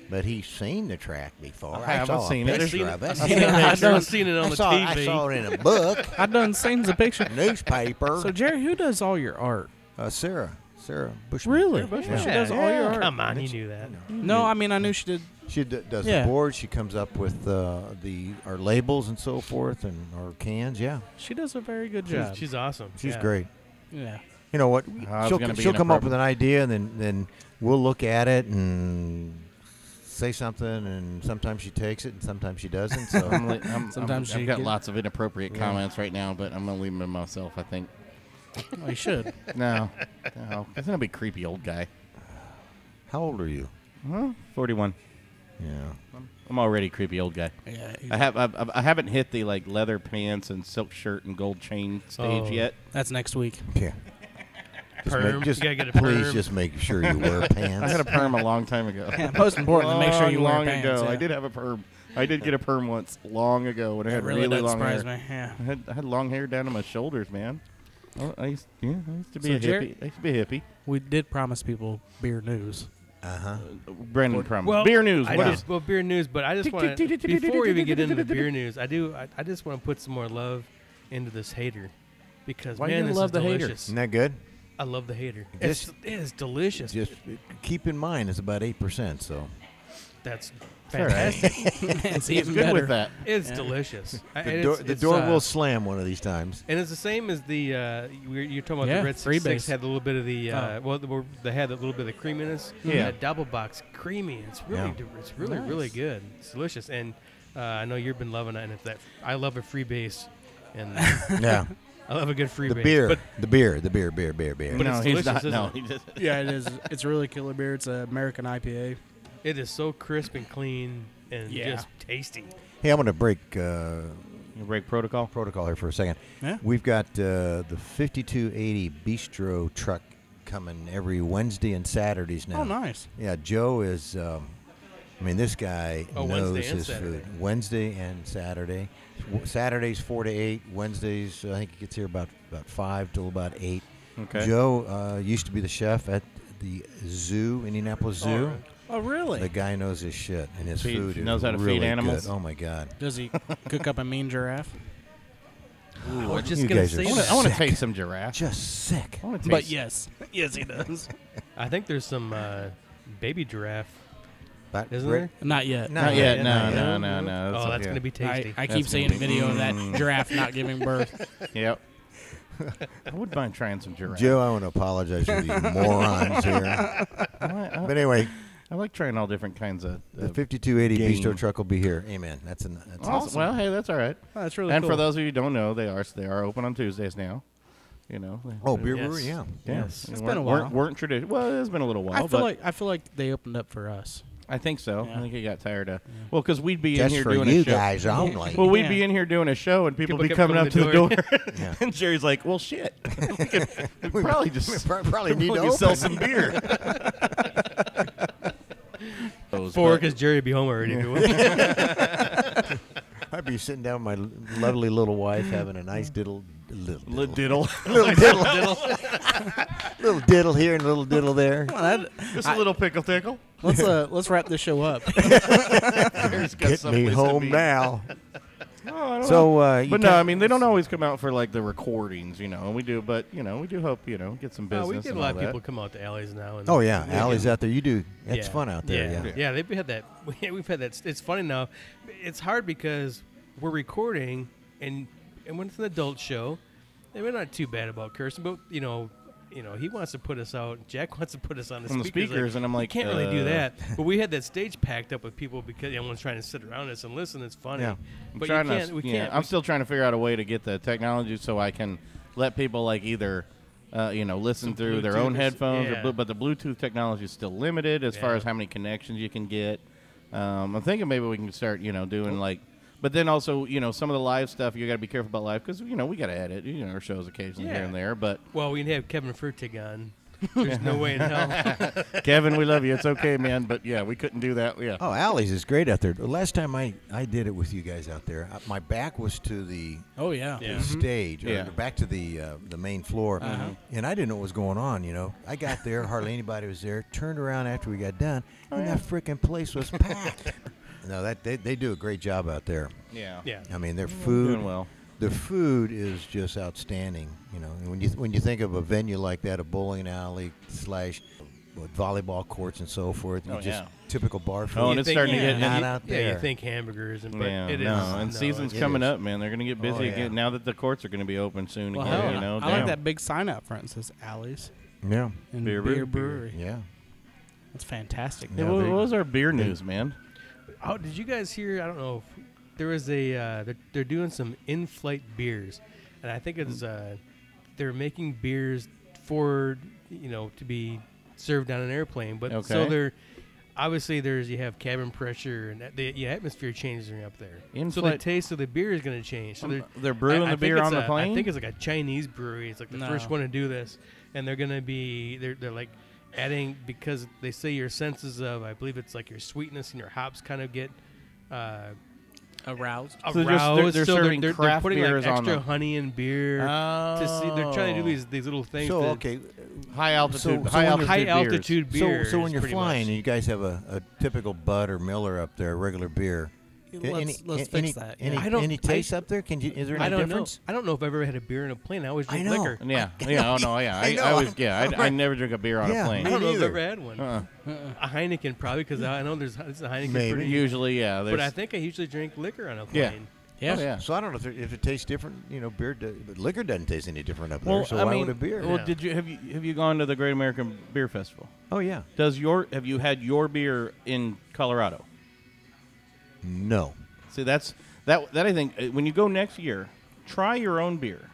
But he's seen the track before. I haven't saw a seen it. picture I've of it. I've seen it, I've done- I've seen it on I the saw, TV. I saw it in a book, I've done seen the picture. newspaper. So, Jerry, who does all your art? Sarah Buschmann. Really? Buschmann. She does all your art. Come on, you knew that. No, I mean, I knew she did. She does Yeah. the boards. She comes up with our labels and so forth and our cans. Yeah, She does a very good job. She's awesome. she's Yeah. great. Yeah. You know what? it's She'll gonna be she'll come up with an inappropriate. idea, and then we'll look at it and say something, and sometimes she takes it, and sometimes she doesn't. So Sometimes I've you got get- lots of inappropriate Yeah. comments right now, but I'm gonna leave them to myself. I think. Well, you should. No, that's gonna be creepy old guy. how old are you? 41. Yeah. I'm already creepy old guy. Yeah. I haven't hit the like leather pants and silk shirt and gold chain stage Oh. yet. That's next week. Yeah. Perm. Just You gotta get a please perm. just make sure you wear pants. I had a perm a long time ago. Yeah, most importantly, make sure you wear long pants. ago. yeah. I did have a perm. I did get a perm once long ago when I That had really really doesn't long hair. surprise me. Yeah. I had long hair down to my shoulders, man. Oh, I used to be So a hippie. I used to be a hippie. We did promise people beer news. Brandon promised. Well, Beer news. Beer news, but I just want to, before we even get into the beer news, I just want to put some more love into this hater. Because, Why man, you this love is the hater? delicious. Isn't that good? I love the hater. Just- It is delicious. Just keep in mind it's about 8%. So That's all right. fantastic. It's He's even good better. with that. It's delicious. the door will slam one of these times. And it's the same as the you're talking about Yeah, the Red freebase. 66 had a little bit of the Oh. they had a little bit of the creaminess. Yeah. That double box creamy. It's really it's really really good. It's delicious. And I know you've been loving it. And if that I love a freebase, and Yeah. I love a good freebase. The beer. But The beer. But no, it's he's delicious, not. isn't No, it? he just. Yeah, it is. It's really killer beer. It's an American IPA. it is so crisp and clean and Yeah. just tasty. Hey, I'm going to break You break protocol. protocol here for a second. Yeah. We've got the 5280 Bistro truck coming every Wednesday and Saturdays now. Oh, nice. Yeah, Joe is. This guy knows Wednesday and his Saturday. food. Wednesday and Saturday. Saturdays 4 to 8. Wednesdays, I think he gets here about 5 till about 8. Okay. Joe used to be the chef at the zoo, Indianapolis Zoo. right. Oh, really? The guy knows his shit, and his Feed- food is knows how to feed really animals? good. Oh my God! Does he cook up a mean giraffe? I was just You gonna guys are say sick. that. I want to taste some giraffe. Just sick. I want to But taste. yes. Yes, he does. I think there's some baby giraffe, But isn't Rick- there? Not yet. Not yet. Not No, yet. no. Oh, that's yeah. gonna be tasty. I That's keep gonna seeing a be- video of that giraffe not giving birth. Yep. I would mind trying some giraffe. Joe, I want to apologize to these morons here. But anyway, I like trying all different kinds of. the 5280 game. Bistro truck will be here. Amen. That's Awesome. Well, hey, that's all right. Oh, that's really And cool. for those of you who don't know, they are open on Tuesdays now. You know. Oh, Bier Yes. Brewery, yeah. Yes. It's been a while. Weren't traditional. Well, it's been a little while. I feel like they opened up for us. I think so. Yeah. I think he got tired of. Well, because we'd be in Just here for doing you a show. guys only. Well, we'd be Yeah. in here doing a show, and people People be kept coming coming up to to the the door. Yeah. And Jerry's like, "Well, shit, we probably just Probably need to sell open. some beer." Four, because Jerry would be home already. I'd be sitting down with my lovely little wife having a nice diddle Diddle. little diddle here and a little diddle there. Just a little pickle tickle. Let's wrap this show up. Jerry's got Get some me place to home be. now. Oh, I don't know. So, But no, I mean they don't always come out for like the recordings, you know. And we do, but you know, we do hope get some business. we get a and lot all of that. people come out to alleys now. And oh yeah, Allie's out there. You do. It's Yeah. fun out there. Yeah. Yeah, they've had that. We've had that. It's funny now. It's hard because we're recording, and when it's an adult show, and we're not too bad about cursing, but you know, he wants to put us out. Jack wants to put us on the On the speakers, speakers, and I'm like, you can't really do that. But we had that stage packed up with people because everyone's trying to sit around us and listen. It's funny. Yeah. I'm But you trying can't. to, We yeah, can't. I'm still trying to figure out a way to get the technology so I can let people like either, listen Some through their own Bluetooth or headphones. yeah. But the Bluetooth technology is still limited as far Yeah. as how many connections you can get. I'm thinking maybe we can start, doing like. But then also, some of the live stuff you got to be careful about live because we got to edit, our shows occasionally here Yeah. and there. But Well, we can have Kevin Furtig on. There's no way in hell. Kevin, we love you. It's okay, man. But yeah, we couldn't do that. Yeah. Oh, Allie's is great out there. The last time I did it with you guys out there, my back was to the Oh yeah. Yeah. stage, or Yeah. back to the main floor, and I didn't know what was going on. I got there, hardly anybody was there. Turned around after we got done, and that freaking place was packed. No, they do a great job out there. Yeah. Yeah. I mean, their Doing food, well. the food is just outstanding. And when you think of a venue like that, a bowling alley / volleyball courts and so forth, Oh, just yeah. typical bar food. Oh, and You it's think- starting to get not and out Yeah, there. you think hamburgers, and but Yeah, it is. and season's it coming is. up, man. They're going to get busy Oh, yeah. again now that the courts are going to be open soon Well, again. hell, I like that big sign out front that says Alley's Yeah, and Bier Bier Brewery. Brewery. yeah. That's fantastic. Yeah, Yeah, what they- was our beer news, man? Oh, did you guys hear? I don't know. If there was a. They're doing some in-flight beers, and I think it's. They're making beers for to be served on an airplane, but so Okay. they're obviously you have cabin pressure and the atmosphere changes when you're up there. So the In-flight- taste of the beer is going to change. So They're brewing I the think beer it's on the plane? I think it's like a Chinese brewery. It's like the No. first one to do this, and they're going to be they're like adding because they say your senses of I believe it's like your sweetness and your hops kind of get Aroused. So they're so serving they're craft putting beers like on extra them. honey and beer to see. They're trying to do these little things. So that- okay, High altitude, So high when altitude, high beers. altitude beer. so when you're pretty flying much. and you guys have a typical Bud or Miller up there, regular beer. Let's fix that. Any, Yeah. I don't- any taste up there? Is there any I don't difference? know. I don't know if I've ever had a beer in a plane. I always drink know. liquor. Yeah, yeah, oh no, yeah. I know. I always, I never drink a beer on Yeah, a plane. I don't know if I've neither. ever had one. Uh-uh. A Heineken probably because I know there's a Heineken. Maybe. Pretty, Usually, yeah. but I there's- think I usually drink liquor on a Yeah. plane. Yeah. Oh, yeah. So I don't know if it tastes different. Beer, but liquor doesn't taste any different up there. Well, So I why mean, would a beer? well, Yeah. have you gone to the Great American Beer Festival? Oh yeah. Have you had your beer in Colorado? No. See, that I think when you go next year, try your own beer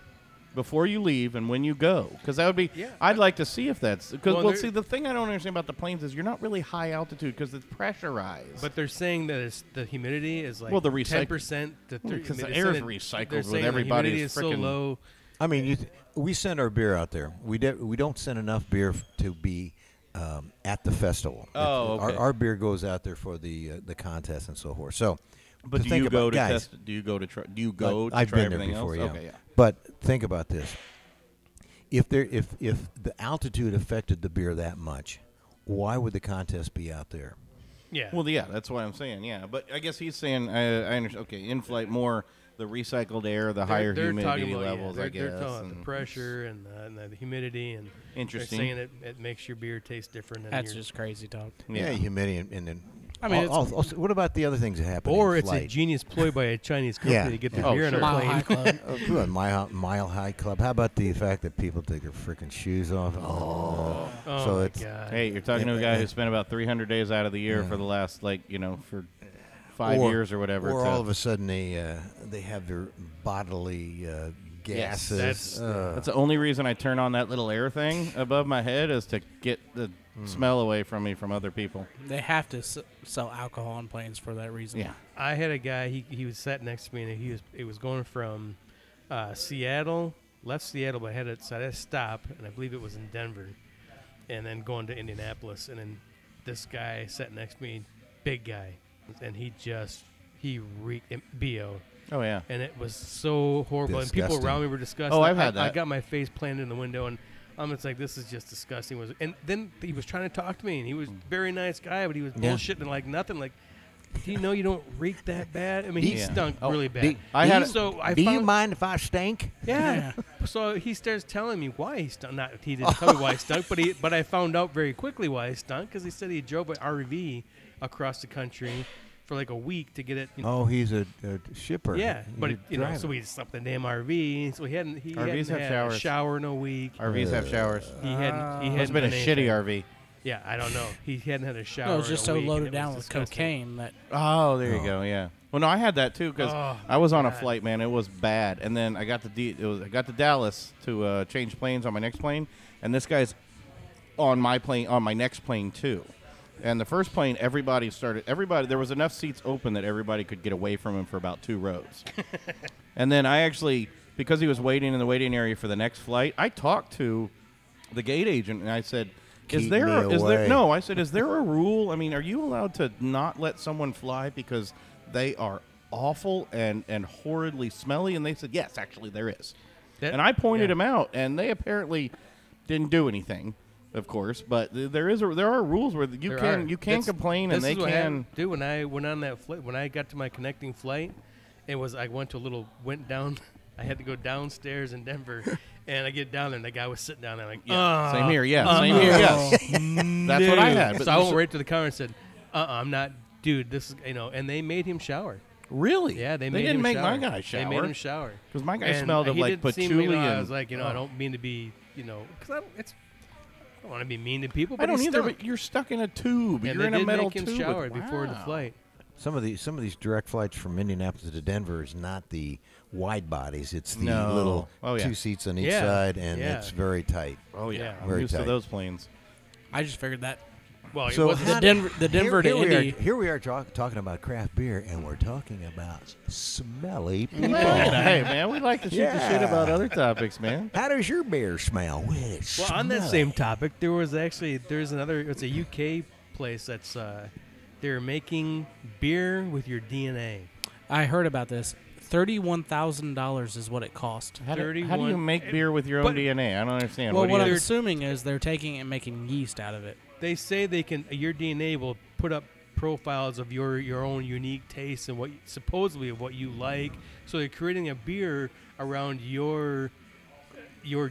before you leave and when you go, because that would be. Yeah. I'd like to see if that's because. Well, Well, there- see, the thing I don't understand about the planes is you're not really high altitude because it's pressurized. But they're saying that the humidity is like Well, the recyc- 10% to 30%. because the they're air is saying recycled they're with saying the everybody's humidity is so frickin' low. I mean, we send our beer out there. We don't send enough beer to be at the festival. Oh, okay. Our beer goes out there for the contest and so forth. So, But to do think you go about, to guys, test? Do you go to try? Do you go to I've try been there everything before, else? yeah. Okay, yeah. But think about this: if the altitude affected the beer that much, why would the contest be out there? Yeah. Well, yeah, that's what I'm saying. Yeah, but I guess he's saying I understand. Okay, in-flight more the recycled air, the higher they're talking humidity about, levels. They're, I guess. they're talking about and- the pressure and the humidity and Interesting. They're saying it makes your beer taste different. Than That's your, just crazy talk. Yeah, humidity and then. I mean, also, what about the other things that happen? or in it's a flight? genius ploy by a Chinese company Yeah. to get their Oh, beer sure. on a Mile plane. High Club. Good, Mile High Club. How about the fact that people take their freaking shoes off? Oh, Oh so my it's God. Hey, you're talking to a guy who spent about 300 days out of the year Yeah. for the last, for 5 years or whatever. Or to- all of a sudden they have their bodily gases. that's- That's the only reason I turn on that little air thing above my head is to get the smell away from me from other people. They have to sell alcohol on planes for that reason. Yeah. I had a guy. He was sat next to me, and he was going from Seattle, left Seattle, but had a stop, and I believe it was in Denver, and then going to Indianapolis, and then this guy sat next to me, big guy, and he reeked BO. Oh, yeah. And it was so horrible. And people Disgusting. around me were disgusting. Oh, I've had I that. got my face planted in the window, and I'm just like, this is just disgusting. And then he was trying to talk to me, and he was a very nice guy, but he was Yeah. bullshitting like nothing. Like, do you know you don't reek that bad? I mean, he Yeah. stunk Oh, really bad. I had so I Do you found, mind if I stink? yeah. So he starts telling me why he stunk. Not he didn't tell me why he stunk, but I found out very quickly why he stunk because he said he drove an RV across the country for like a week to get it. You know, Oh, he's a shipper. yeah, but He's a driver. so he slept in the damn RV. So he hadn't RVs have had showers. a shower in a week. RVs have showers. He hadn't. It's been a done shitty anything. RV. Yeah, I don't know. He hadn't had a shower. No, it was just in a so week, loaded and it down was with disgusting. cocaine that Oh, there you go. Yeah. Well, no, I had that too because Oh, I was on a God. flight, man. It was bad, and then I got I got to Dallas to change planes on my next plane, and this guy's on my next plane too. And the first plane, everybody. There was enough seats open that everybody could get away from him for about 2 rows. And then I actually, because he was waiting in the waiting area for the next flight, I talked to the gate agent and I said, Keep me away. No, I said, is there a rule? I mean, are you allowed to not let someone fly because they are awful and horridly smelly? And they said, yes, actually there is. And I pointed him out, and they apparently didn't do anything, of course. But there are rules where you can complain, and they can. Dude, when I went on that flight, when I got to my connecting flight, I went down. I had to go downstairs in Denver, and I get down there, and the guy was sitting down there like, Same here, yeah. Same here, yes. That's what I had. But So I went right to the counter and said, I'm not, dude, this is, and they made him shower. Really? Yeah, they didn't him make shower. my guy shower. They made him shower. Because my guy And smelled of he like didn't seem, patchouli I and. was like, I don't mean to be, because I don't want to be mean to people, I but don't he either. stunk. But you're stuck in a tube. And You're they in a did metal make him tube. shower before the Wow. flight. Some of these direct flights from Indianapolis to Denver is not the wide bodies. It's the No. little Oh, yeah. 2 seats on each Yeah. side, and Yeah. it's very tight. Oh yeah, Yeah. I'm Very used to tight. those planes. I just figured that. Well, So it wasn't how the Denver to here Indy. Here we are talking about craft beer, and we're talking about smelly people. Hey man, we like to shoot the shit Yeah. about other topics, man. How does your beer smell? Well, it's Well, on that smelly. same topic, there's another. It's a UK place that's they're making beer with your DNA. I heard about this. $31,000 is what it cost. How do you 31 make beer with your own DNA? I don't understand. Well, What what do I'm you- assuming is they're taking it and making yeast out of it. They say they can. Your DNA will put up profiles of your own unique tastes and supposedly of what you like. So they're creating a beer around your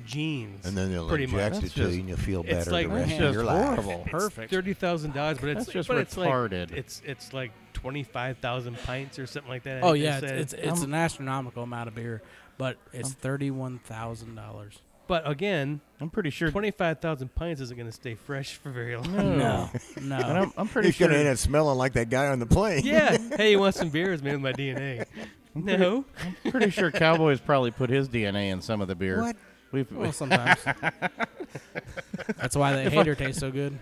genes. And then they'll pretty inject much. it to you, and you'll feel it's better like- the rest That's of just your life. horrible. Perfect. $30,000, but That's just but it's retarded. like it's like 25,000 pints or something like that. I Oh think they yeah, said. it's an astronomical amount of beer, but it's $31,000. But again, I'm pretty sure. 25,000 pints isn't going to stay fresh for very long. No, And no. I'm pretty He's sure. gonna end up smelling like that guy on the plane. Yeah. Hey, you want some beer? It's made with my DNA. No. Pretty sure Cowboy's probably put his DNA in some of the beer. What? Well, sometimes. That's why the hater tastes so good.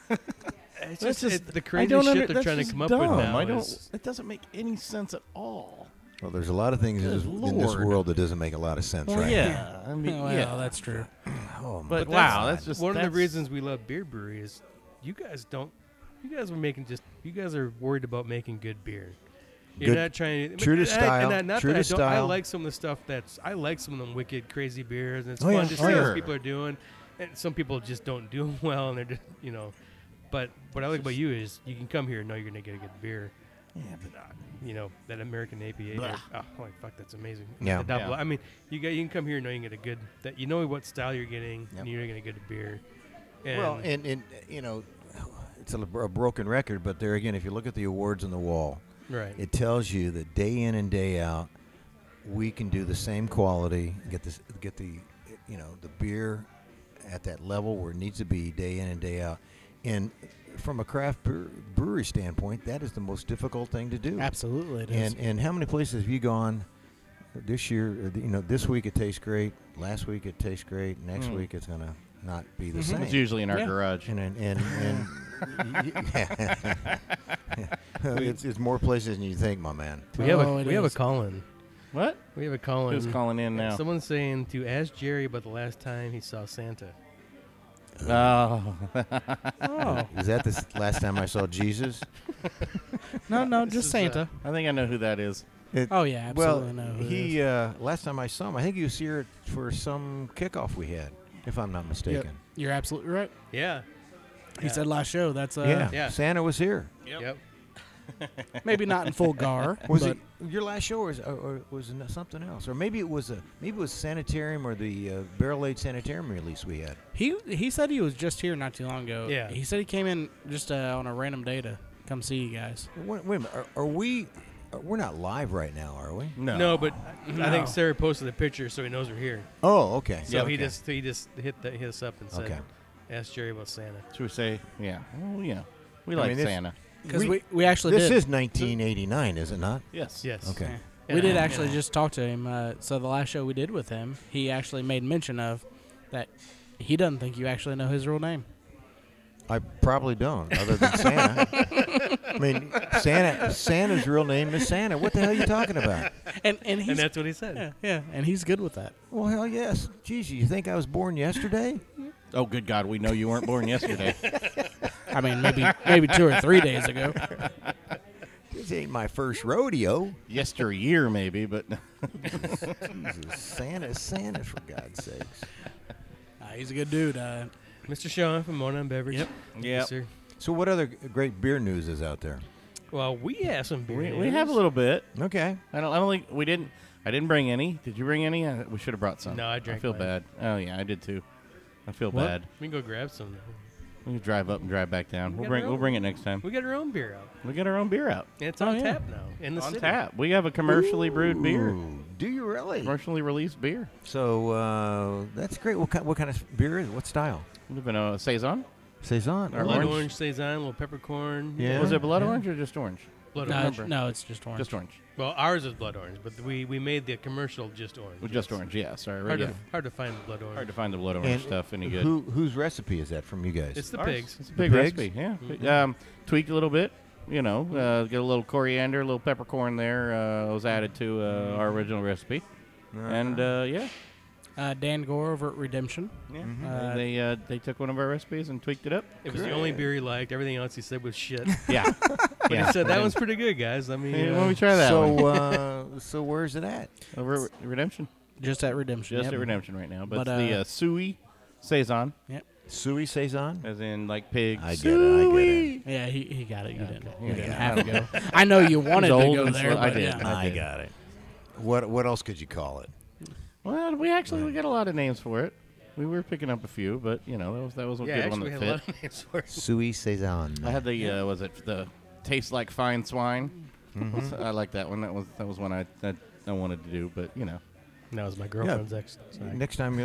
It's That's just the I crazy don't shit under- they're that's trying to just come up dumb. with now. I don't. is- It doesn't make any sense at all. Well, there's a lot of things Good in this Lord. world that doesn't make a lot of sense, right? yeah. I mean, Well, yeah. that's true. Oh, my But God. wow, that's just one of the that's- reasons we love Bier Brewery is you guys don't. You guys are worried about making good beer. You're Good- not trying to true to style, not true that to I don't, I style. like some of the stuff I like some of them wicked crazy beers, and it's Oh, fun yeah. to see Oh, what yeah. people are doing. And some people just don't do them well, and they're just But what I like about you is you can come here and know you're gonna get a good beer. Yeah, but That American APA. Blah. Oh, holy fuck, that's amazing. Yeah. The double- Yeah. I mean, you can come here and know you can get a good. That you know what style you're getting, Yep. and you're gonna get a beer. Well, and it's a broken record, but there again, if you look at the awards on the wall, right. it tells you that day in and day out, we can do the same quality, get the the beer at that level where it needs to be day in and day out. And from a craft brewery standpoint, that is the most difficult thing to do. Absolutely, it is. And how many places have you gone this year? This week it tastes great. Last week it tastes great. Next week it's gonna not be the same. it's usually in our Yeah. garage. And it's more places than you think, my man. We have Oh, a it we have a is. call-in. What? We have a call-in. Who's calling in now? Someone's saying to ask Jerry about the last time he saw Santa. Oh, Oh Is that the last time I saw Jesus? no, This just is, Santa. I think I know who that is. Oh yeah, Well, absolutely. know who it is. he last time I saw him, I think he was here for some kickoff we had, if I'm not mistaken. You're absolutely right. Yeah. He said last show. That's Yeah. Santa was here. Yep. maybe not in full gar. Was but it your last show, or was it something else, or maybe it was Sanitarium or the Barrel Aged Sanitarium release we had? He said he was just here not too long ago. Yeah. He said he came in just on a random day to come see you guys. Wait a minute, are we? We're not live right now, are we? No, but I think Sarah posted a picture so he knows we're here. Oh, okay. So okay. he just hit us up and said, Okay. ask Jerry about Santa. Should we say? Yeah. Well, we I like mean, this- Santa. Because we actually This did. is 1989, is it not? Yes. Yes. Okay. We did actually just talk to him. So the last show we did with him, he actually made mention of that he doesn't think you actually know his real name. I probably don't, other than Santa. I mean, Santa's real name is Santa. What the hell are you talking about? And he's And that's what he said. yeah, and he's good with that. Well, hell yes. Geez, you think I was born yesterday? Oh, good God, we know you weren't born yesterday. I mean, maybe 2 or 3 days ago. This ain't my first rodeo. Yesteryear, maybe, but Jesus, Santa, for God's sakes. He's a good dude. Mr. Sean from On Beverage. Yep. Thank Yep. you, sir. So what other great beer news is out there? Well, we have some beer. we have a little bit. Okay. I don't think we didn't. I didn't bring any. Did you bring any? We should have brought some. No, I drank I feel mine. bad. Oh yeah, I did too. I feel What? bad. We can go grab some. We can drive up and drive back down. We got We'll our own. bring it next time. We got our own beer out. We get our own beer out. And it's Oh, on yeah. tap now in the On city. tap. We have a commercially brewed beer. Ooh, do you really? Commercially released beer. So that's great. What kind of beer is it? What style? We've been a Saison. Saison. Our Blood orange. orange Saison, a little peppercorn. Yeah. Was it blood yeah. orange or just orange? Blood No, orange. no, it's just orange. Just orange. Well, ours is blood orange, but we made the commercial just orange. Just orange. Yeah. Sorry. Hard, yeah. hard to find the blood orange. Hard to find the blood orange And stuff any good. Whose recipe is that from you guys? It's the Ours. pigs. It's a big pigs? recipe. Yeah. Mhm. Tweaked a little bit. Get a little coriander, a little peppercorn there. Was added to our original recipe, and yeah. Dan Gohr over at Redemption. Yeah. They took one of our recipes and tweaked it up. It was the only beer he liked. Everything else he said was shit. Yeah. But he said that one's pretty good, guys. I mean, Hey, why don't we try that one? So where's it at? Over at Redemption. Just at Redemption. Just yep. at Redemption right now. But, But, it's the Sooey Saison, Yep. Sooey Saison? as in like pig. I get it. Yeah, he got it. You didn't. You Yeah. didn't have to go. I know you wanted to old go and there. slow. I but did. yeah. I got it. What else could you call it? Well, we got a lot of names for it. We were picking up a few, but that was a yeah, good one actually, we that had fit. a lot of names for it. Sooey Saison. I had the was it the taste like fine swine? I like that one. That was one I wanted to do, but That was my girlfriend's ex. Sorry. Next time,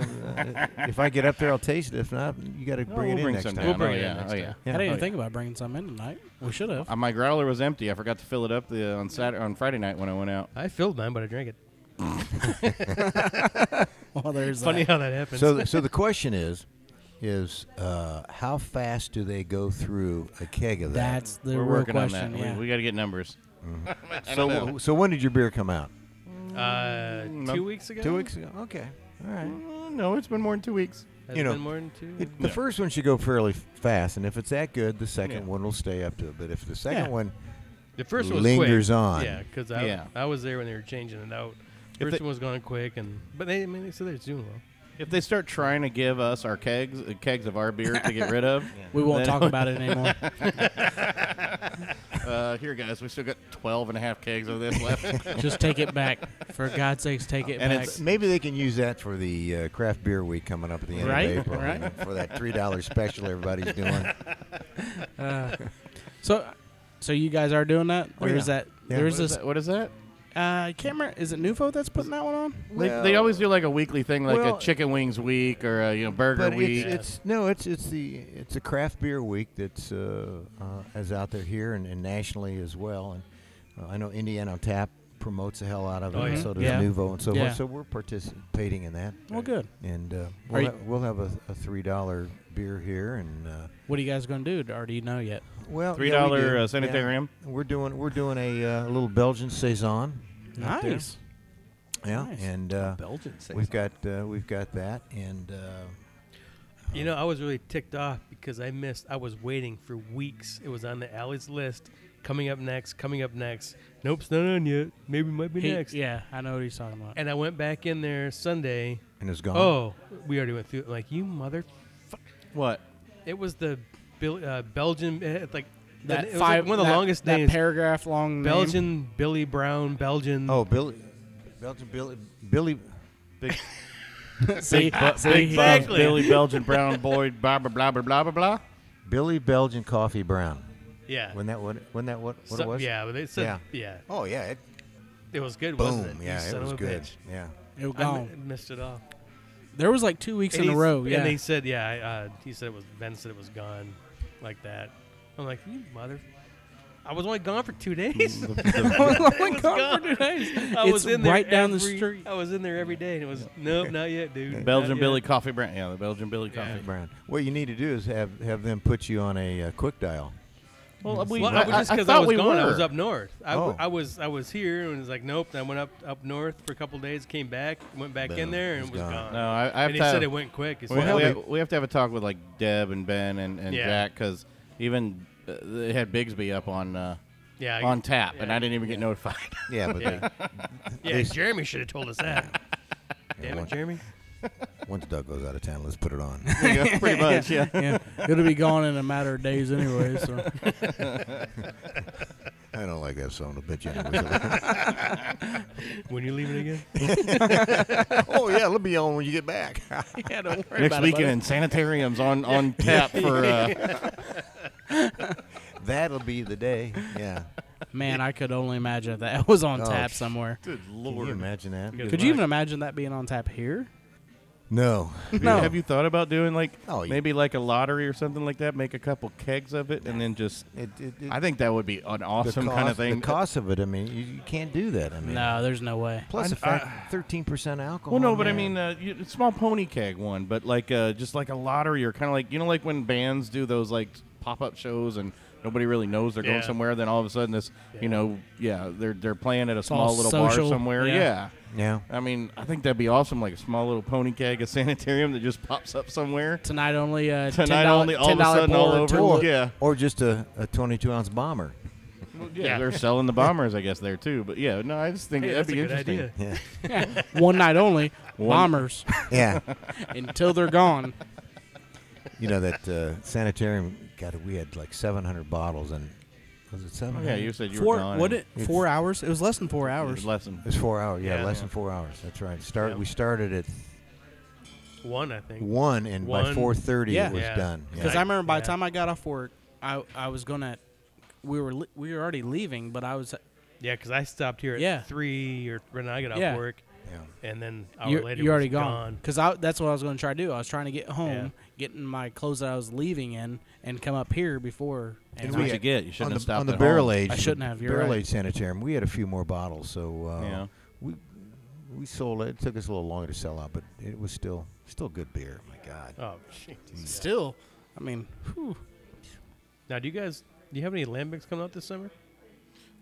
if I get up there, I'll taste it. If not, you got to bring it we'll in bring next some time. down. We'll bring it in yeah. next Oh time. yeah. I didn't even think about bringing some in tonight. We should have. My growler was empty. I forgot to fill it up on Friday night when I went out. I filled mine, but I drank it. Well, there's Funny that. how that happens. So the question is how fast do they go through a keg of that? That's the We're real working question. on that. Yeah. We got to get numbers. So when did your beer come out? 2 weeks ago. 2 weeks ago. Okay, all right. No, it's been more than 2 weeks. Has You it know, been more than 2? The first one should go fairly fast, and if it's that good, the second one will stay up to it. But if the second Yeah. one The first one was lingers quick. on, Yeah, because I was there when they were changing it out. If First they- one was going quick, but they said they're doing well. If they start trying to give us our kegs of our beer to get rid of, We won't then- talk about it anymore. Here, guys, we still got 12 and a half kegs of this left. Just take it back. For God's sakes, take it And back. it's- maybe they can use that for the craft beer week coming up at the end Right, of April, right. for that $3 special everybody's doing. So you guys are doing that, or Oh, yeah. is that Yeah. there's this? What is that? I can't remember. Is it Nufo that's putting that one on? They always do like a weekly thing, like well, a chicken wings week or a burger But week. it's a craft beer week that's is out there here and nationally as well. And I know Indiana on Tap promotes the hell out of it, Oh, yeah. and so does Yeah. Nuvo and so Yeah. forth. So we're participating in that. Well, good. And Are you- we'll have a $3 beer here, and What are you guys going to do, or do you know yet? well, $3 yeah, we do. sanitarium. Yeah. We're doing a little Belgian saison. out there. Nice. Yeah, Nice. and Belgian we've got that, and You know, I was really ticked off because I was waiting for weeks. It was on the Alley's list. Coming up next. Nope, it's not on yet. Maybe it might be next. Yeah, I know what he's talking about. And I went back in there Sunday. and it's gone. Oh, we already went through it. Like, you mother... What? It was the Belgian... It was five, like one of the that, longest that names. paragraph long. Belgian Billy Brown, Belgian... Oh, Billy, Big, See, Big see, Bob, Billy Belgian Brown Boy, blah, blah, blah, blah, blah, blah, blah. Billy Belgian Coffee Brown. Yeah. When that what So- it was? Yeah, but they said... Yeah. Yeah. Oh yeah, It was good, boom. wasn't it? You Yeah, son it was of a good. bitch. Yeah. it was I gone. missed it all. There was like 2 weeks in a he's- row. Yeah. And they said, he said it was, Ben said it was gone like that. I'm like, you mother. I was only gone for 2 days. Oh my It was God, gone. for 2 days. I It's was in there right down the every- street. I was in there every day, and it was, nope, not yet, dude. Belgian Not Billy yet. Coffee Brown. Yeah, the Belgian Billy Coffee. Brown. What you need to do is have them put you on a quick dial. Well, Well, just because I thought was we gone, I were. was up north. Oh. I was here, and it was like, nope. And I went up north for a couple days, came back, went back in Boom, there, and it's it was gone. gone. No, I have and he to said have, it went quick. As we, well. we have to have a talk with like Deb and Ben and Yeah. Jack because even they had Bigsby up on yeah, on tap, and yeah, I didn't even get notified. Yeah, but yeah. Jeremy should have told us that. Damn it, once- Jeremy. once Doug goes out of town, let's put it on. Yeah, pretty much, yeah. Yeah, it'll be gone in a matter of days anyway. So I don't like that song a bitch anyway. When you leaving again? Oh yeah, let me on when you get back. yeah, don't worry Next about weekend it. in sanitariums on tap for. That'll be the day. Yeah. Man, I could only imagine if that was on Oh, tap somewhere. Good Can you imagine that? Good Could you even imagine that being on tap here? No. No. Have you thought about doing like Oh, yeah. maybe like a lottery or something like that? Make a couple kegs of it and then just. I think that would be an awesome kind of thing. The cost of it, I mean, you can't do that. I mean, No, there's no way. plus the fact 13% alcohol. Well, no, but I man. mean, small pony keg one, but like just like a lottery or kind of like like when bands do those like pop up shows and Nobody really knows they're going Yeah. somewhere. Then all of a sudden, this, they're playing at a small all little social. bar somewhere. Yeah. Yeah. I mean, I think that'd be awesome, like a small little pony keg, a sanitarium that just pops up somewhere. Tonight only. Tonight only, all of a sudden, all over. Yeah. Or just a 22-ounce bomber. Well, yeah, they're selling the bombers, I guess, there too. But yeah, no, I just think Hey, that'd that's be a good interesting. idea. Yeah. One night only. One- Bombers Yeah. until they're gone. You know that sanitarium. God, we had like 700 bottles, and was it 700? Yeah, you said you were Four. gone. What and it? 4 hours? It was less than 4 it hours. was lesson. It was 4 hours. Yeah, Yeah. less than 4 hours. That's right. Yeah. We started at 1, I think. 1, and by 4:30 Yeah. it was Yeah. done. Because Yeah. I remember by the Yeah. time I got off work, I was gonna. We were already leaving, but I was. Yeah, because I stopped here at Yeah. 3 or when I got off Yeah. work, Yeah. and then an hour You're, later you're already was gone. Because that's what I was going to try to do. I was trying to get home, Yeah. get in my clothes that I was leaving in, and come up here before. That's And what we- you get. You shouldn't have stopped on the at barrel home. age. I shouldn't have, you're barrel right. age sanitarium. We had a few more bottles, so Yeah. we sold it. It took us a little longer to sell out, but it was still good beer. My God. Oh, jeez. still, I mean, whew. Now, do you have any lambics coming out this summer?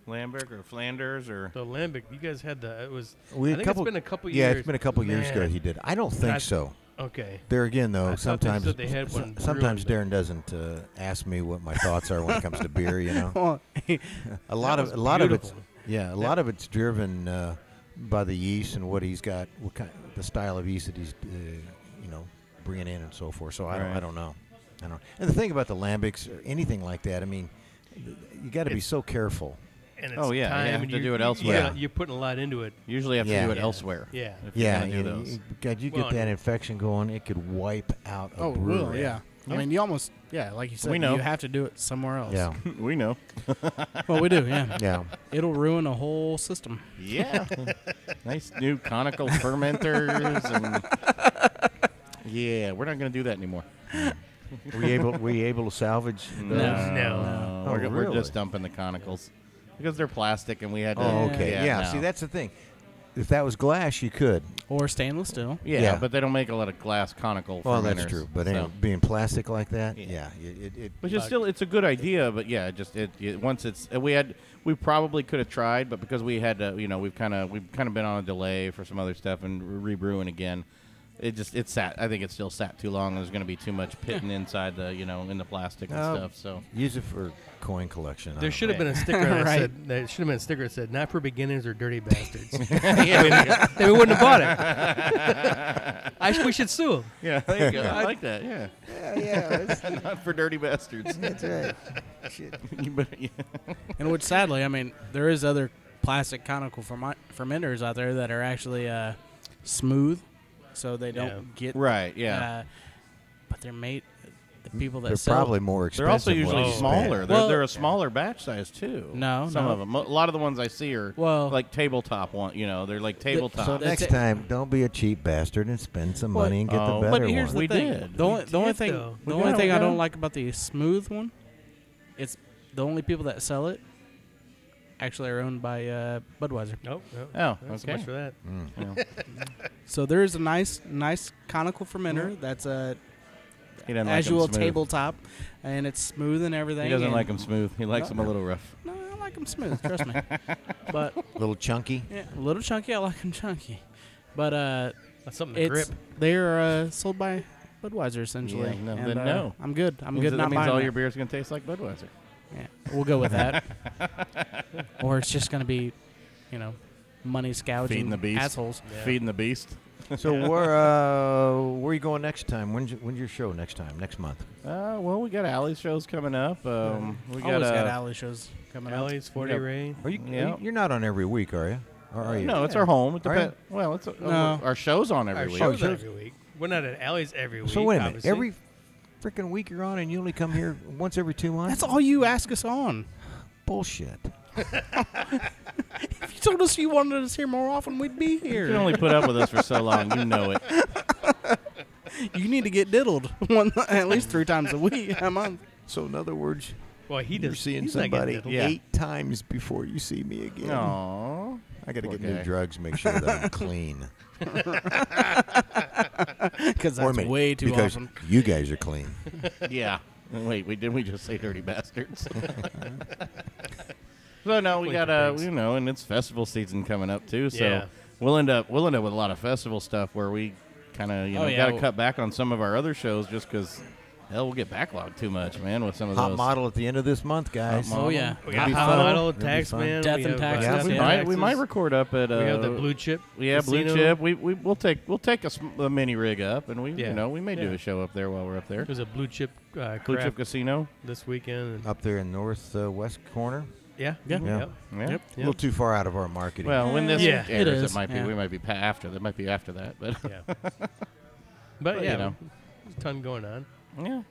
Lambic or Flanders or The lambic, you guys had I We think it's been a couple Yeah, years. it's been a couple years ago Man. he did. I don't think so. Okay. There again, though, I thought they sometimes said they had one sometimes brewing, Darren doesn't ask me what my thoughts are when it comes to beer. You know, Well, a lot was of it's beautiful. a lot of it's driven by the yeast and what he's got, the style of yeast that he's bringing in and so forth. So I Right. don't know. And the thing about the lambics or anything like that, I mean, you got to be so careful. and it's Oh, yeah, you time have and to you- do it you- elsewhere. Yeah, you're putting a lot into it. usually have to Yeah. do it Yeah. elsewhere. Yeah. If you're Yeah, gonna do those. God, you Well, get that infection going, it could wipe out a oh, it brewery. will, yeah. I mean, you almost, like you said, We know. you have to do it somewhere else. Yeah, We know. Well, we do, yeah. yeah. It'll ruin a whole system. Yeah. Nice new conical fermenters and yeah, we're not going to do that anymore. Were you able to salvage? No. those? No. Oh, we're really? just dumping the conicals because they're plastic and we had to. Oh, okay. Yeah. no. See, that's the thing. If that was glass, you could. Or stainless steel. Yeah, Yeah. but they don't make a lot of glass conical. Well, that's fermenters, true. But so. anyway, being plastic like that, Yeah. it Which is still, it's a good idea, but yeah, once it's we probably could have tried, but because we had to, we've kind of been on a delay for some other stuff and rebrewing again. It sat. I think it still sat too long. There's going to be too much pitting inside the in the plastic and Oh. stuff. So use it for coin collection. There should have been a sticker that Right. said. There should have been a sticker that said, "Not for beginners or dirty bastards." Then we wouldn't have bought it. We should sue them. yeah, there you go. I like that. Yeah, yeah. not for dirty bastards. That's right. Shit. And which, sadly, I mean, there is other plastic conical fermenters out there that are actually smooth, so they don't get Right. Yeah. but they're made. The people that They're sell probably more expensive. They're also usually ones. smaller. Well- They're a smaller batch size too. No, some no. of them. A lot of the ones I see are Well- like tabletop one. They're like tabletop. So That's next it. time, don't be a cheap bastard and spend some Well, money and get oh, the but better here's one. the We thing. did. The only did, thing, though. the We only got thing it, I we got don't it. like about the smooth one, it's the only people that sell it actually are owned by Budweiser. Nope. Oh, Not so okay. much for that. Yeah. So there is a nice conical fermenter that's He doesn't as like you will 'em smooth. tabletop, and it's smooth and everything. He doesn't and like them smooth. He likes them a little rough. No, I like them smooth. Trust me. But A little chunky. yeah, a little chunky. I like them chunky. But That's something to grip. they're sold by Budweiser essentially. Yeah, no, and, then no. I'm good. I'm Means good. that Not means buying all that. your beer's gonna taste like Budweiser. Yeah, we'll go with that. Or it's just gonna be, money scourging Feeding the beast. assholes. Yeah. Feeding the beast. So where are you going next time? When's your show next time? Next month? Well, we got Alley's shows coming up. We Always got got alley shows coming up. Alley's 40 Yeah. Rain. Are you? Yeah. You're not on every week, are you? Or are you? No, it's our home. It Are you? depends. Well, it's No. our show's on every Our week. shows shows- every week. We're not at Alley's every week. So wait a minute. obviously. Every freaking week you're on, and you only come here once every 2 months? That's all you ask us on. bullshit. If you told us you wanted us here more often, we'd be You can here. only put up with us for so long. You know it. You need to get diddled at least 3 times a month. So in other words, Well, he you're does. seeing he's not getting somebody diddled. Yeah. 8 times before you see me again. Aww. I got to Poor get new guy. drugs, make sure that I'm clean. Because Or that's me, way too because often. you guys are clean. Yeah. Wait, didn't we just say dirty bastards? So no, we got and it's festival season coming up too. So Yeah. we'll end up with a lot of festival stuff where we kind of got to cut back on some of our other shows just because. Hell, we'll get backlogged too much, man, with some of Hot those. model at the end of this month, guys. Oh, yeah. We got It'll be Hot fun. Model, It'll be Taxman. Death we and have, Taxes. we might record up at. We have the Blue Chip. Yeah, Casino. Blue Chip. We'll take a mini rig up, and we may do Yeah. a show up there while we're up there. There's a Blue Chip Blue Chip craft Casino. this weekend. And Up there in northwest corner. yeah. Yeah. Yeah. Yep. Yeah. Yep. A little too far out of our marketing. Well, when this Yeah. airs, It is, it might be. yeah. We might be after. That might be after that, but Yeah. But But, yeah, you know. there's a ton going on. yeah.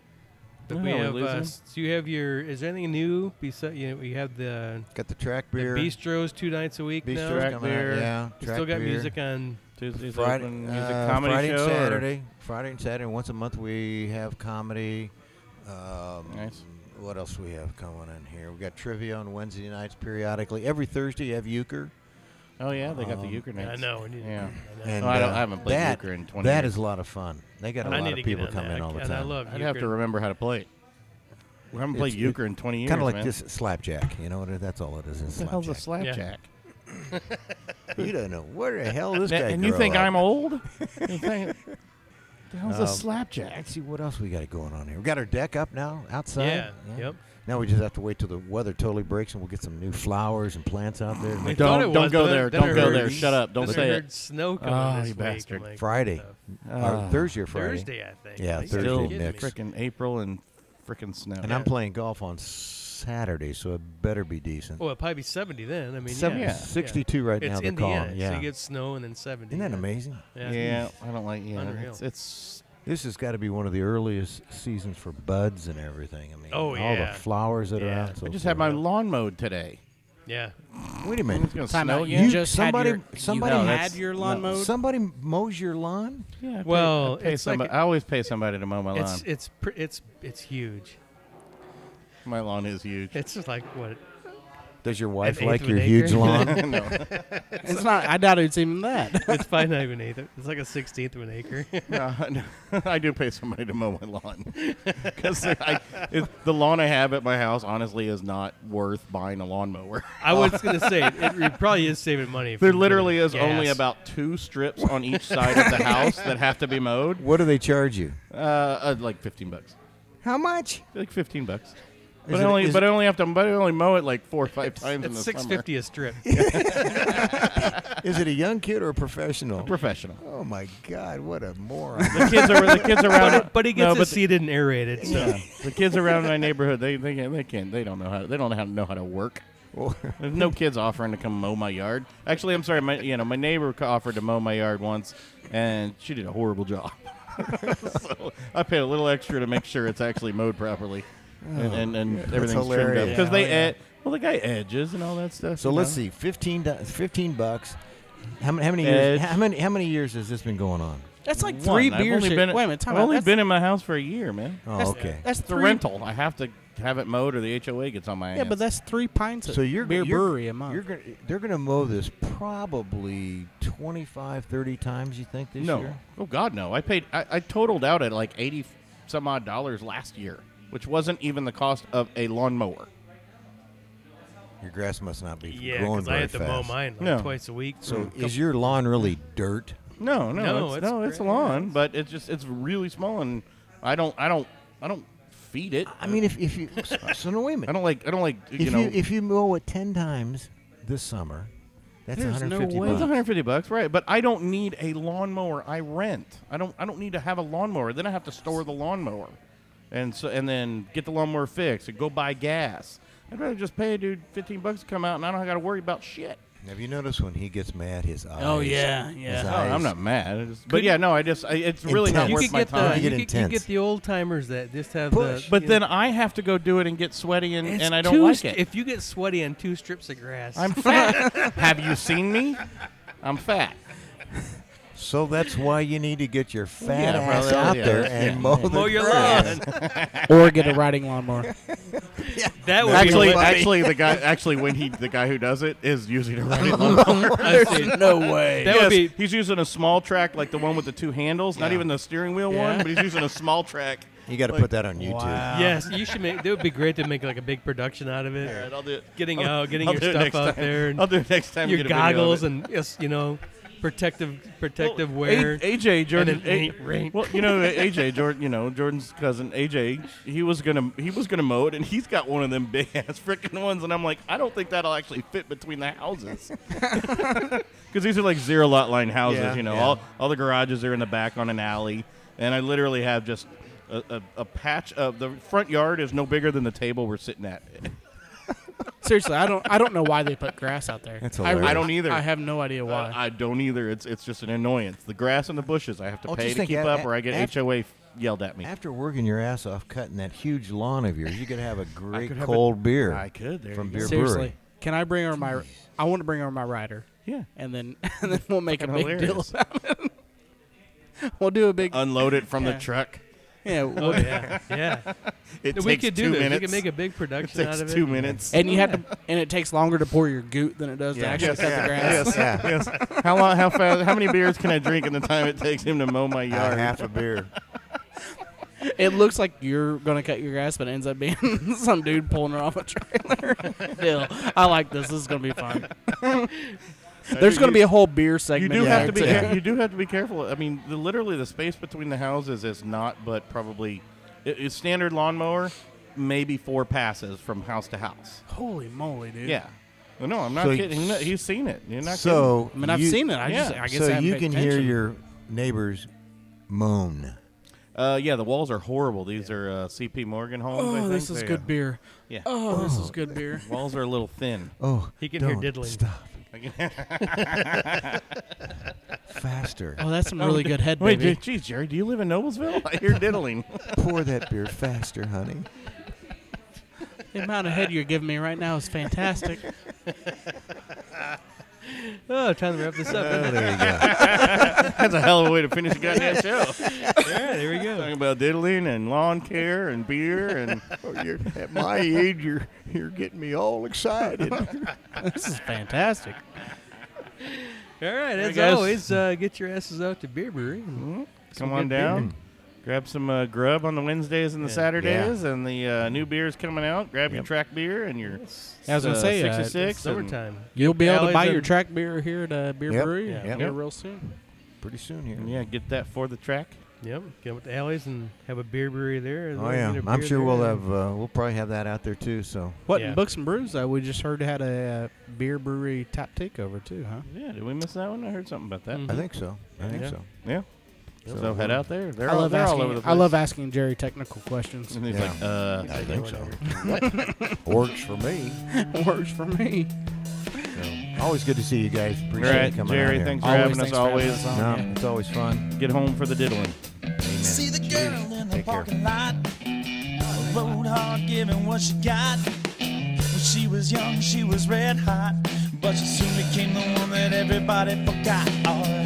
But Yeah, we we're have. losing. So you have your. Is there anything new? Besides, we have the Got the Track the Beer. bistros 2 nights a week now. Bistro's Track coming out, Beer. Yeah. We Track still got Beer. music on. Tuesday's Friday, open music comedy Friday show. and or- Saturday. Friday and Saturday. Once a month we have comedy. Nice. What else we have coming in here? We got trivia on Wednesday nights periodically. Every Thursday you have euchre. Oh yeah, they got the euchre I nights. know. We need Yeah. I know. And I haven't played that, euchre in 20 That years. is a lot of fun. They got a I lot need of to get people on come that. in all the And I time. love I'd have to euchre. remember how to play it. We haven't played euchre in 20 years, Kind of like man. this slapjack. You know what? That's all it is. It's What the hell's a slapjack. slapjack? You don't know where the hell this guy. And you grew think up. I'm old? You think the hell's a Um, slapjack? Actually, what else we got going on here? We got our deck up now outside. Yeah. Yep. Now we just have to wait till the weather totally breaks and we'll get some new flowers and plants out there. We thought it Don't was, go but there. then I Don't go heard- there. Shut up. Don't then I say heard it. Snow coming Oh, this you week. bastard. I'm like, Friday. Ah. Thursday or Friday. Thursday, I think. Yeah, Like, Thursday you're Still kidding me. next. frickin' April and frickin' snow. And I'm playing golf on Saturday, so it better be decent. Well, it'll probably be 70 then. I mean, Yeah. 62 right It's now. They're Indiana, calling. so Yeah. you get snow and then 70. Isn't that amazing? Yeah, I don't like. Yeah, Unreal. it's This has got to be one of the earliest seasons for buds and everything. I mean, Oh, all yeah. the flowers that are Yeah. out. And so I just had my lawn mowed today. Yeah. Wait a It's minute. gonna Time snow out. again. You just somebody- had somebody- you No, had that's- your lawn mowed? Somebody mows your lawn? Yeah, Well, I pay it's like somebody. I always pay somebody to mow my lawn. It's huge. My lawn is huge. It's just like what? Does your wife eighth like of your an huge acre? lawn? No. It's not. I doubt it's even that. It's probably not even eighth. It's like a 16th of an acre. No, I do pay somebody to mow my lawn because the lawn I have at my house honestly is not worth buying a lawnmower. I was gonna say it probably is saving money. if There you literally get is only gas. about 2 strips on each side of the house that have to be mowed. What do they charge you? Like $15. How much? Like $15. Is But it- I only is but I only have to but I only mow it like 4 or 5 times in It's the $6.50 a strip. Is it a young kid or a professional? summer. Professional. Oh my God! What a moron! The kids around. But he gets no, it seeded and aerated. So Yeah. The kids around my neighborhood, they don't know how to work. There's no kids offering to come mow my yard. Actually, I'm sorry, my neighbor offered to mow my yard once, and she did a horrible job. So I paid a little extra to make sure it's actually mowed properly, and everything's trimmed up hilarious. because the guy edges and all that stuff. So you let's know. see, $15. How many Edge. years? How many years has this been going on? That's like One. 3 I've beers. only been, Wait a minute. Time I've out. only That's- been in my house for a year, man. Oh, okay. That's It's a 3 rental. I have to have it mowed, or the HOA gets on my ass. Yeah, but that's 3 pints of So you're Bier you're- Brewery a month. They're going to mow this probably 25, 30 times. You think this no. year? Oh God, no! I totaled out at like $80 some odd last year, which wasn't even the cost of a lawnmower. Your grass must not be yeah, growing because I very have to fast. mow mine like No. twice a week. So is your lawn really dirt? No, No, it's a lawn, but it's really small, and I don't feed it. I mean, if you so no wait a minute. I don't like If you mow it 10 times this summer, that's There's no $150. way. It's $150, right? But I don't need a lawnmower. I rent. I don't need to have a lawnmower. Then I have to store the lawnmower, and then get the lawnmower fixed and go buy gas. I'd rather just pay a dude $15 to come out, and I don't got to worry about shit. Have you noticed when he gets mad, his eyes? Oh, yeah, his yeah. No, eyes- I'm not mad. But yeah, no, it's really not Intense. you worth could my get time. You get you intense. get the old timers that just have Push. But then I have to go do it and get sweaty, and I don't two like it. If you get sweaty on 2 strips of grass, I'm fat. Have you seen me? I'm fat. So that's why you need to get your fat Yeah, ass brother, out yeah, there yeah. and mow, mow the your grass. lawn. or get a riding lawnmower. That would Actually, be funny. the guy who does it is using a riding lawnmower. I see. No way. That would be He's using a small track like the one with the 2 handles, not Yeah. even the steering wheel Yeah. one, but he's using a small track You got to put that on YouTube. Wow. Yes, you should make. It would be great to make like a big production out of it. All right, I'll do it. Getting I'll your do it stuff next out time. there. And I'll do it next time. your get a video of goggles it. and yes, protective Well, wear. AJ Jordan. And then rain. Well, AJ Jordan. Jordan's cousin AJ. He was gonna mow it, and he's got one of them big ass freaking ones. And I'm like, I don't think that'll actually fit between the houses, because these are like 0 lot line houses. Yeah, All the garages are in the back on an alley, and I literally have just a patch of the front yard is no bigger than the table we're sitting at. Seriously, I don't know why they put grass out there. That's I hilarious. I don't either. I have no idea why. I don't either. It's just an annoyance. The grass and the bushes I have to pay just to think keep at- up, or I get after- HOA yelled at me. After working your ass off cutting that huge lawn of yours, you could have a great could have cold beer I could. There from you go. Bier Seriously, Brewery. can I bring over my? I want to bring over my rider, Yeah. and then we'll make a Fucking big hilarious. deal about it. We'll do a big. Unload it from Yeah. the truck. Yeah, Oh we'll, yeah, yeah. It we takes could 2 do this. minutes. We could make a big It production takes out of it. 2 minutes. and you have to, and it takes longer to pour your goot than it does to actually cut the grass. Yeah, How long? How fast? How many beers can I drink in the time it takes him to mow my yard? half a beer. It looks like you're gonna cut your grass, but it ends up being some dude pulling it off a trailer. Still, I like this. This is gonna be fun. There's gonna be a whole beer You segment. do have to be. too. You do have to be careful. I mean, literally, the space between the houses is not, but probably, it's standard lawnmower, maybe 4 passes from house to house. Holy moly, dude! Yeah. Well, no, I'm not So kidding. He's seen it. You're not So I mean, I've you- seen it. I Yeah. guess So I haven't you paid can hear attention. your neighbors moan. kidding. Yeah, the walls are horrible. These are CP Morgan homes. I Oh, think. this is They, good beer. Yeah. Oh, this is good beer. Walls are a little thin. Oh, He can hear don't diddling. Stop. Faster. Oh, that's some really good head, Wait, baby. geez, Jerry, do you live in Noblesville? I hear diddling. Pour that beer faster, honey. The amount of head you're giving me right now is fantastic. Oh, time to wrap this up. Oh, isn't it? there you go. That's a hell of a way to finish a goddamn show. Yeah, there we go. Talking about diddling and lawn care and beer and At my age, you're getting me all excited. This is fantastic. All right, as guys. always, get your asses out to Bier Brewery. And come good on beer. down. Grab some grub on the Wednesdays and the Yeah. Saturdays, and the new beer's coming out. Grab your Yep. Track Beer and your I was gonna say, 66. Summertime. You'll be able to Alleys buy your and- track beer here at Bier Yep. Brewery Yeah. here real soon. Pretty soon here. And yeah, get that for the track. Yep. Get with the alleys and have a Bier Brewery there. Oh yeah, Get a I'm beer sure there. we'll have. We'll probably have that out there too. So What Yeah. in Books and Brews? We just heard had a Bier Brewery tap takeover too, huh? Yeah, did we miss that one? I heard something about that. Mhm. I think so. I think Yeah. so. Yeah. So head out there. They're I love they're asking. all over the place. I love asking Jerry technical questions. And he's Yeah. like, I think so. Works for me. Works for me. So, always good to see you guys. all Appreciate right, you coming Jerry, out here. thanks for having us thanks for having always. us on, No, yeah. it's always fun. Get home for the diddling. Amen. See the girl in the Take care. parking lot, rode hard, giving what she got. When she was young, she was red hot, but she soon became the one that everybody forgot. All right.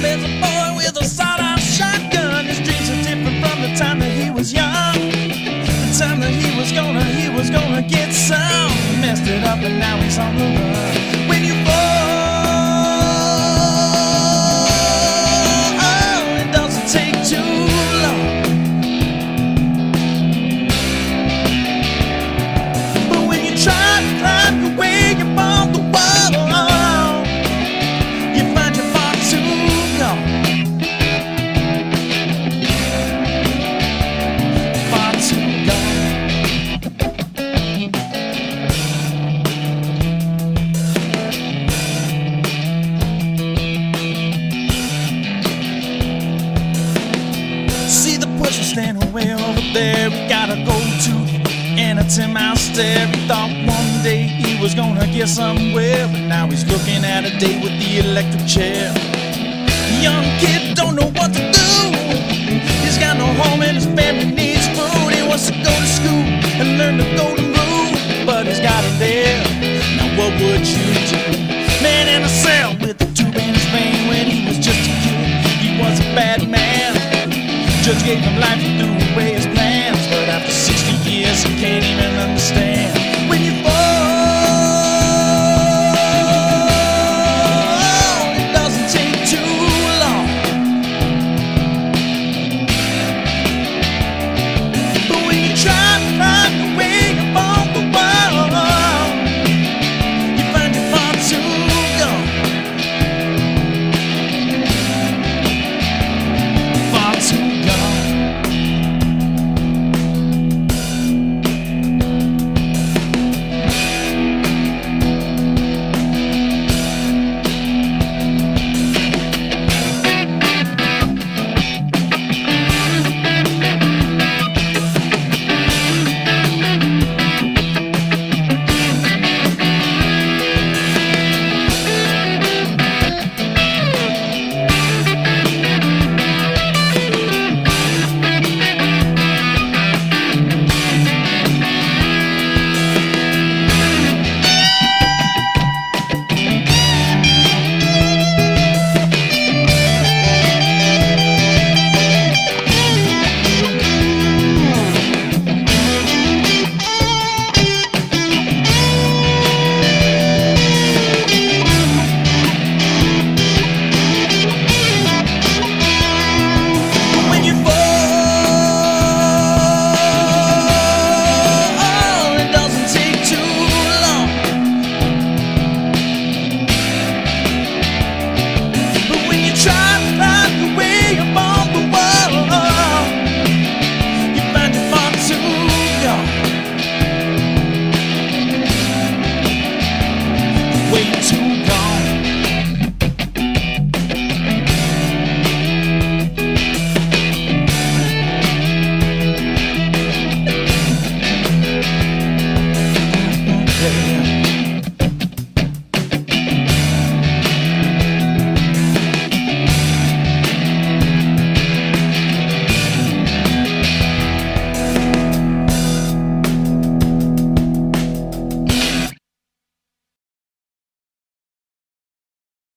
There's a boy with a sawed-off shotgun. His dreams are different from the time that he was young. The time that he was gonna get some. He messed it up and now he's on the run. When you fall, it doesn't take too long. But when you try to climb your way above the wall, you find you're far too gone. Far too gone. See the person standing way over there. We gotta go to, and a 10-mile stare. He thought one day he was gonna get somewhere, but now he's looking at a day with the electric chair. Young kid don't know what to do. He's got no home and his family needs food. He wants to go to school and learn the golden rule, but he's got it there. Now what would you do? Man in a cell with a tube in his vein when he was just a kid. He was a bad man. Judge gave him life to do